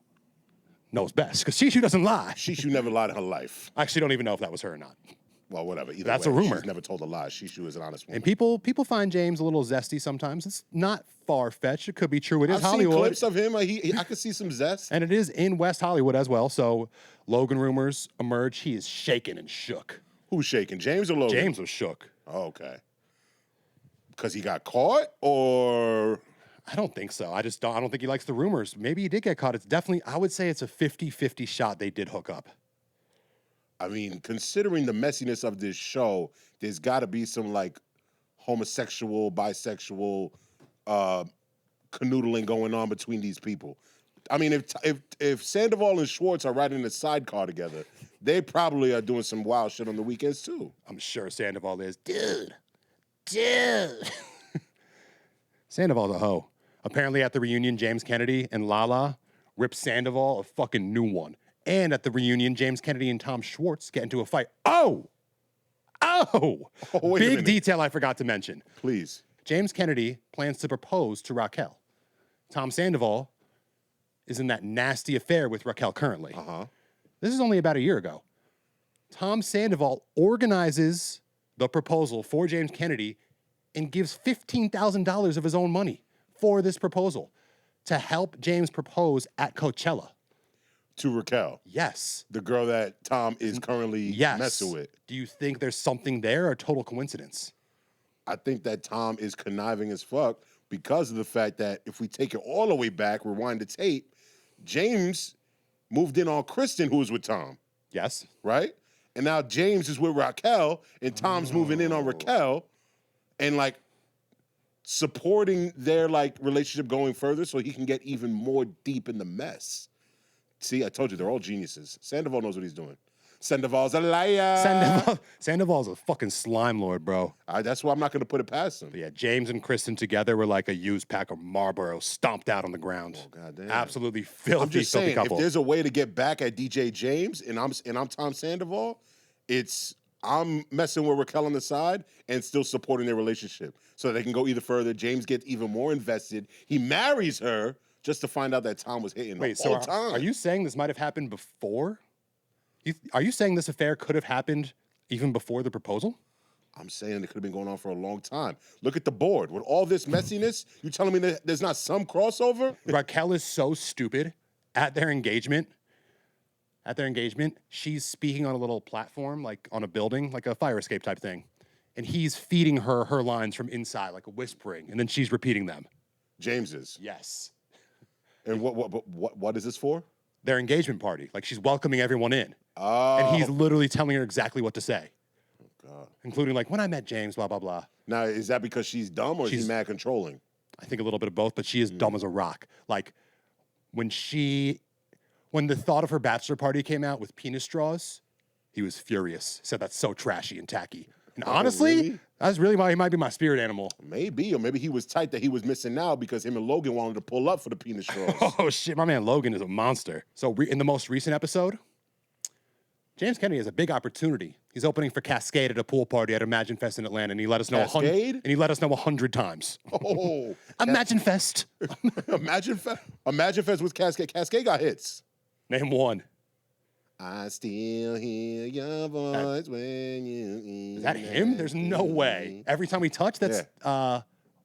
knows best. Because Shishu doesn't lie. Shishu never lied in her life. I actually don't even know if that was her or not. Well, whatever. Either That's way, a rumor. She's never told a lie. Shishu is an honest woman. And people find James a little zesty sometimes. It's not far-fetched. It could be true. It is I've Hollywood. seen clips of him. I could see some zest. And it is in West Hollywood as well. So Logan rumors emerge. He is shaken and shook. Who's shaking? James or Logan? James was shook. Oh, okay. Because he got caught, or I don't think so. I don't think he likes the rumors. Maybe he did get caught. It's definitely, I would say it's a 50-50 shot they did hook up. I mean, considering the messiness of this show, there's got to be some like homosexual, bisexual canoodling going on between these people. I mean, if Sandoval and Schwartz are riding a sidecar together, they probably are doing some wild shit on the weekends too. I'm sure Sandoval is. Dude. Sandoval's a hoe. Apparently at the reunion, James Kennedy and Lala ripped Sandoval a fucking new one. And at the reunion, James Kennedy and Tom Schwartz get into a fight. Oh, wait a big minute. detail I forgot to mention. Please. James Kennedy plans to propose to Raquel. Tom Sandoval is in that nasty affair with Raquel currently. This is only about a year ago. Tom Sandoval organizes the proposal for James Kennedy and gives $15,000 of his own money for this proposal to help James propose at Coachella. To Raquel. Yes. The girl that Tom is currently messing with. Do you think there's something there or total coincidence? I think that Tom is conniving as fuck because of the fact that if we take it all the way back, rewind the tape, James moved in on Kristen, who was with Tom. Yes. Right? And now James is with Raquel, and Tom's moving in on Raquel and like supporting their like relationship going further so he can get even more deep in the mess. See, I told you, they're all geniuses. Sandoval knows what he's doing. Sandoval's a liar. Sandoval's a fucking slime lord, bro. That's why I'm not going to put it past him. But yeah, James and Kristen together were like a used pack of Marlboro stomped out on the ground. Oh, goddamn. Absolutely filthy, I'm just filthy saying, couple. if there's a way to get back at DJ James and I'm Tom Sandoval, I'm messing with Raquel on the side and still supporting their relationship so they can go either further. James gets even more invested. He marries her just to find out that Tom was hitting the whole time. Are you saying this might have happened before? Are you saying this affair could have happened even before the proposal? I'm saying it could have been going on for a long time. Look at the board. With all this messiness, you telling me that there's not some crossover? Raquel is so stupid at their engagement. She's speaking on a little platform, like on a building, like a fire escape type thing. And he's feeding her lines from inside, like a whispering, and then she's repeating them. James is. Yes. And what is this for? Their engagement party. Like she's welcoming everyone in. Oh. And he's literally telling her exactly what to say. Oh, God. Including like, when I met James, blah, blah, blah. Now, is that because she's dumb or is he mad controlling? I think a little bit of both, but she is dumb as a rock. Like when the thought of her bachelor party came out with penis straws, he was furious. Said that's so trashy and tacky. And honestly, really? that's really why he might be my spirit animal. Maybe, or maybe he was tight that he was missing out because him and Logan wanted to pull up for the penis straws. Oh shit, my man Logan is a monster. So in the most recent episode, James Kennedy has a big opportunity. He's opening for Cascade at a pool party at Imagine Fest in Atlanta, and he let us know Cascade? And he let us know 100 times. Oh, Imagine Fest. Imagine Fest with Cascade. Cascade got hits. Name one. I still hear your voice when you. Is that him? There's no way. Every time we touch, that's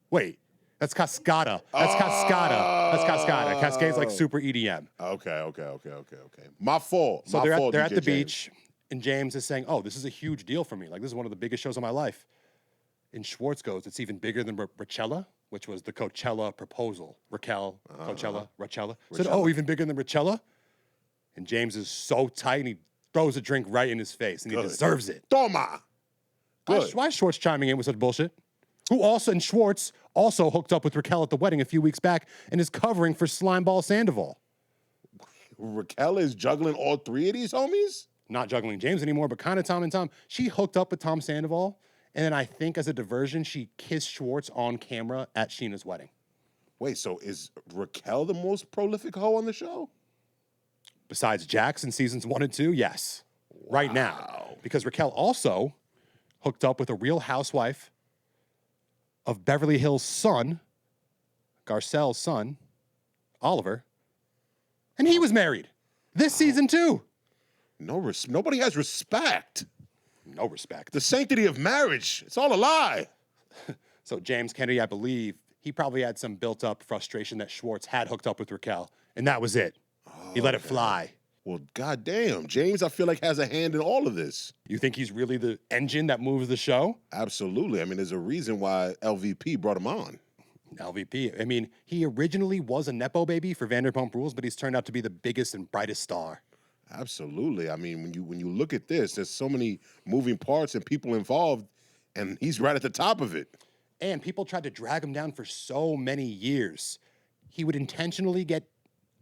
wait. That's Cascada. That's Cascada. Cascade's like super EDM. Okay. My fault. So My they're at the James. beach, and James is saying, "Oh, this is a huge deal for me. Like this is one of the biggest shows of my life." And Schwartz goes, "It's even bigger than Rachella, which was the Coachella proposal. Coachella. Said, "Oh, even bigger than Rachella." And James is so tight, and he throws a drink right in his face, and he deserves it. Toma. Good. Why is Schwartz chiming in with such bullshit? Schwartz also hooked up with Raquel at the wedding a few weeks back and is covering for Slimeball Sandoval. Raquel is juggling all three of these homies? Not juggling James anymore, but kind of Tom and Tom. She hooked up with Tom Sandoval, and then I think as a diversion, she kissed Schwartz on camera at Sheena's wedding. Wait, so is Raquel the most prolific hoe on the show? Besides Jax in seasons 1 and 2, yes. Wow. Right now. Because Raquel also hooked up with a Real Housewife of Beverly Hills' son, Garcelle's son, Oliver, and he was married this season too. Nobody has respect. No respect. The sanctity of marriage, it's all a lie. So James Kennedy, I believe, he probably had some built-up frustration that Schwartz had hooked up with Raquel, and that was it. He let it fly. Well, goddamn, James, I feel like has a hand in all of this. You think he's really the engine that moves the show? Absolutely. I mean, there's a reason why LVP brought him on. LVP. I mean, he originally was a Nepo baby for Vanderpump Rules, but he's turned out to be the biggest and brightest star. Absolutely. I mean, when you look at this, there's so many moving parts and people involved, and he's right at the top of it. And people tried to drag him down for so many years. He would intentionally get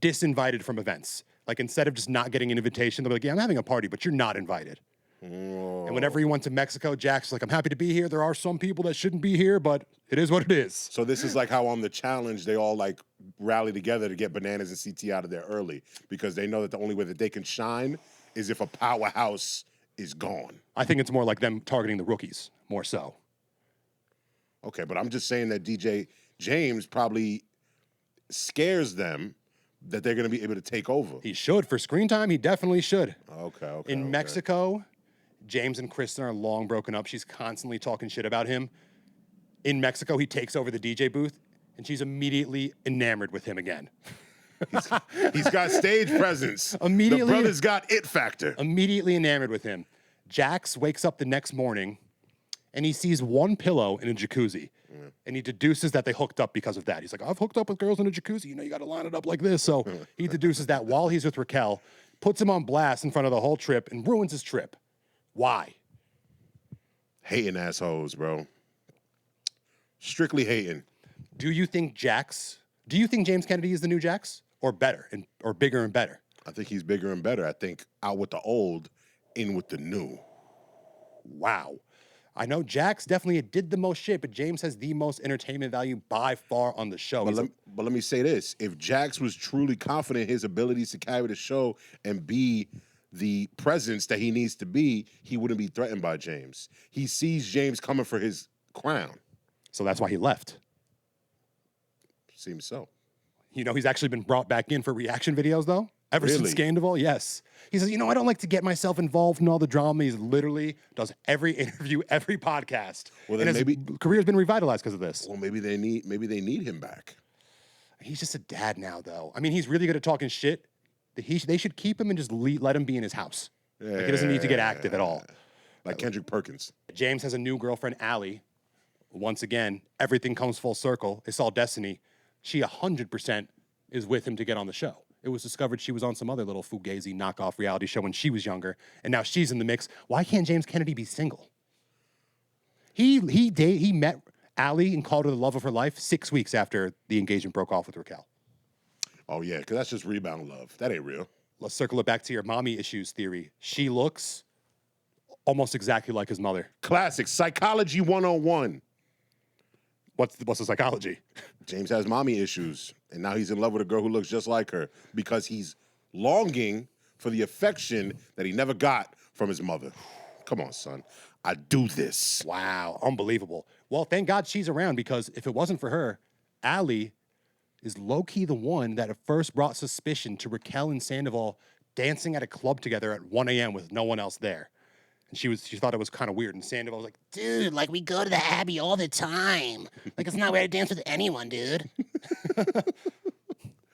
disinvited from events. Like, instead of just not getting an invitation, they'll be like, yeah, I'm having a party, but you're not invited. Oh. And whenever he went to Mexico, Jack's like, I'm happy to be here. There are some people that shouldn't be here, but it is what it is. So this is like how on the challenge, they all like rally together to get Bananas and CT out of there early because they know that the only way that they can shine is if a powerhouse is gone. I think it's more like them targeting the rookies, more so. Okay, but I'm just saying that DJ James probably scares them that they're going to be able to take over. He should. For screen time, he definitely should. Okay. In Mexico, James and Kristen are long broken up. She's constantly talking shit about him. In Mexico, he takes over the DJ booth, and she's immediately enamored with him again. He's got stage presence. Immediately, the brother's got it factor. Immediately enamored with him. Jax wakes up the next morning, and he sees one pillow in a jacuzzi. And he deduces that they hooked up because of that. He's like, I've hooked up with girls in a jacuzzi. You know, you got to line it up like this. So he deduces that while he's with Raquel, puts him on blast in front of the whole trip, and ruins his trip. Why? Hating assholes, bro. Strictly hating. Do you think James Kennedy is the new Jax? Or better, or bigger and better? I think he's bigger and better. I think out with the old, in with the new. Wow. I know Jax definitely did the most shit, but James has the most entertainment value by far on the show. But let me say this. If Jax was truly confident in his abilities to carry the show and be the presence that he needs to be, he wouldn't be threatened by James. He sees James coming for his crown. So that's why he left. Seems so. You know, he's actually been brought back in for reaction videos, though. Ever since Scandal, yes. He says, I don't like to get myself involved in all the drama. He literally does every interview, every podcast. Well, then and his career's been revitalized because of this. Well, maybe they need him back. He's just a dad now, though. I mean, he's really good at talking shit. They should keep him and just let him be in his house. Yeah. Like, he doesn't need to get active at all. Like Kendrick Perkins. James has a new girlfriend, Allie. Once again, everything comes full circle. It's all destiny. She 100% is with him to get on the show. It was discovered she was on some other little fugazi knockoff reality show when she was younger, and now she's in the mix. Why can't James Kennedy be single? He met Allie and called her the love of her life 6 weeks after the engagement broke off with Raquel. Oh, yeah, because that's just rebound love. That ain't real. Let's circle it back to your mommy issues theory. She looks almost exactly like his mother. Classic. Psychology 101. What's the psychology? James has mommy issues, and now he's in love with a girl who looks just like her because he's longing for the affection that he never got from his mother. Come on, son. I do this. Wow, unbelievable. Well, thank God she's around, because if it wasn't for her, Allie is low-key the one that at first brought suspicion to Raquel and Sandoval dancing at a club together at 1 a.m. with no one else there. And she thought it was kind of weird. And Sandoval was like, dude, like, we go to the Abbey all the time. Like, it's not where to dance with anyone, dude.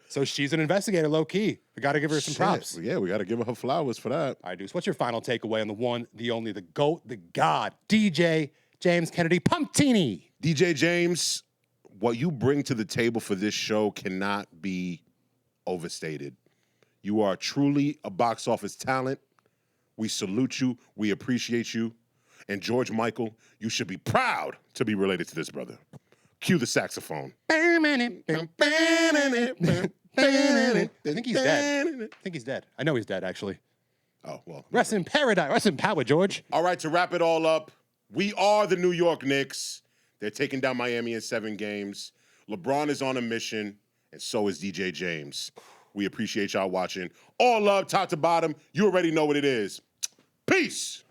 So she's an investigator, low-key. We got to give her some props. Yeah, we got to give her flowers for that. All right, Deuce, what's your final takeaway on the one, the only, the GOAT, the God, DJ James Kennedy Pumptini? DJ James, what you bring to the table for this show cannot be overstated. You are truly a box office talent. We salute you. We appreciate you. And George Michael, you should be proud to be related to this brother. Cue the saxophone. I think he's dead. I know he's dead, actually. Oh, well. Rest in paradise. Rest in power, George. All right, to wrap it all up, we are the New York Knicks. They're taking down Miami in 7 games. LeBron is on a mission, and so is DJ James. We appreciate y'all watching. All love, top to bottom. You already know what it is. Peace.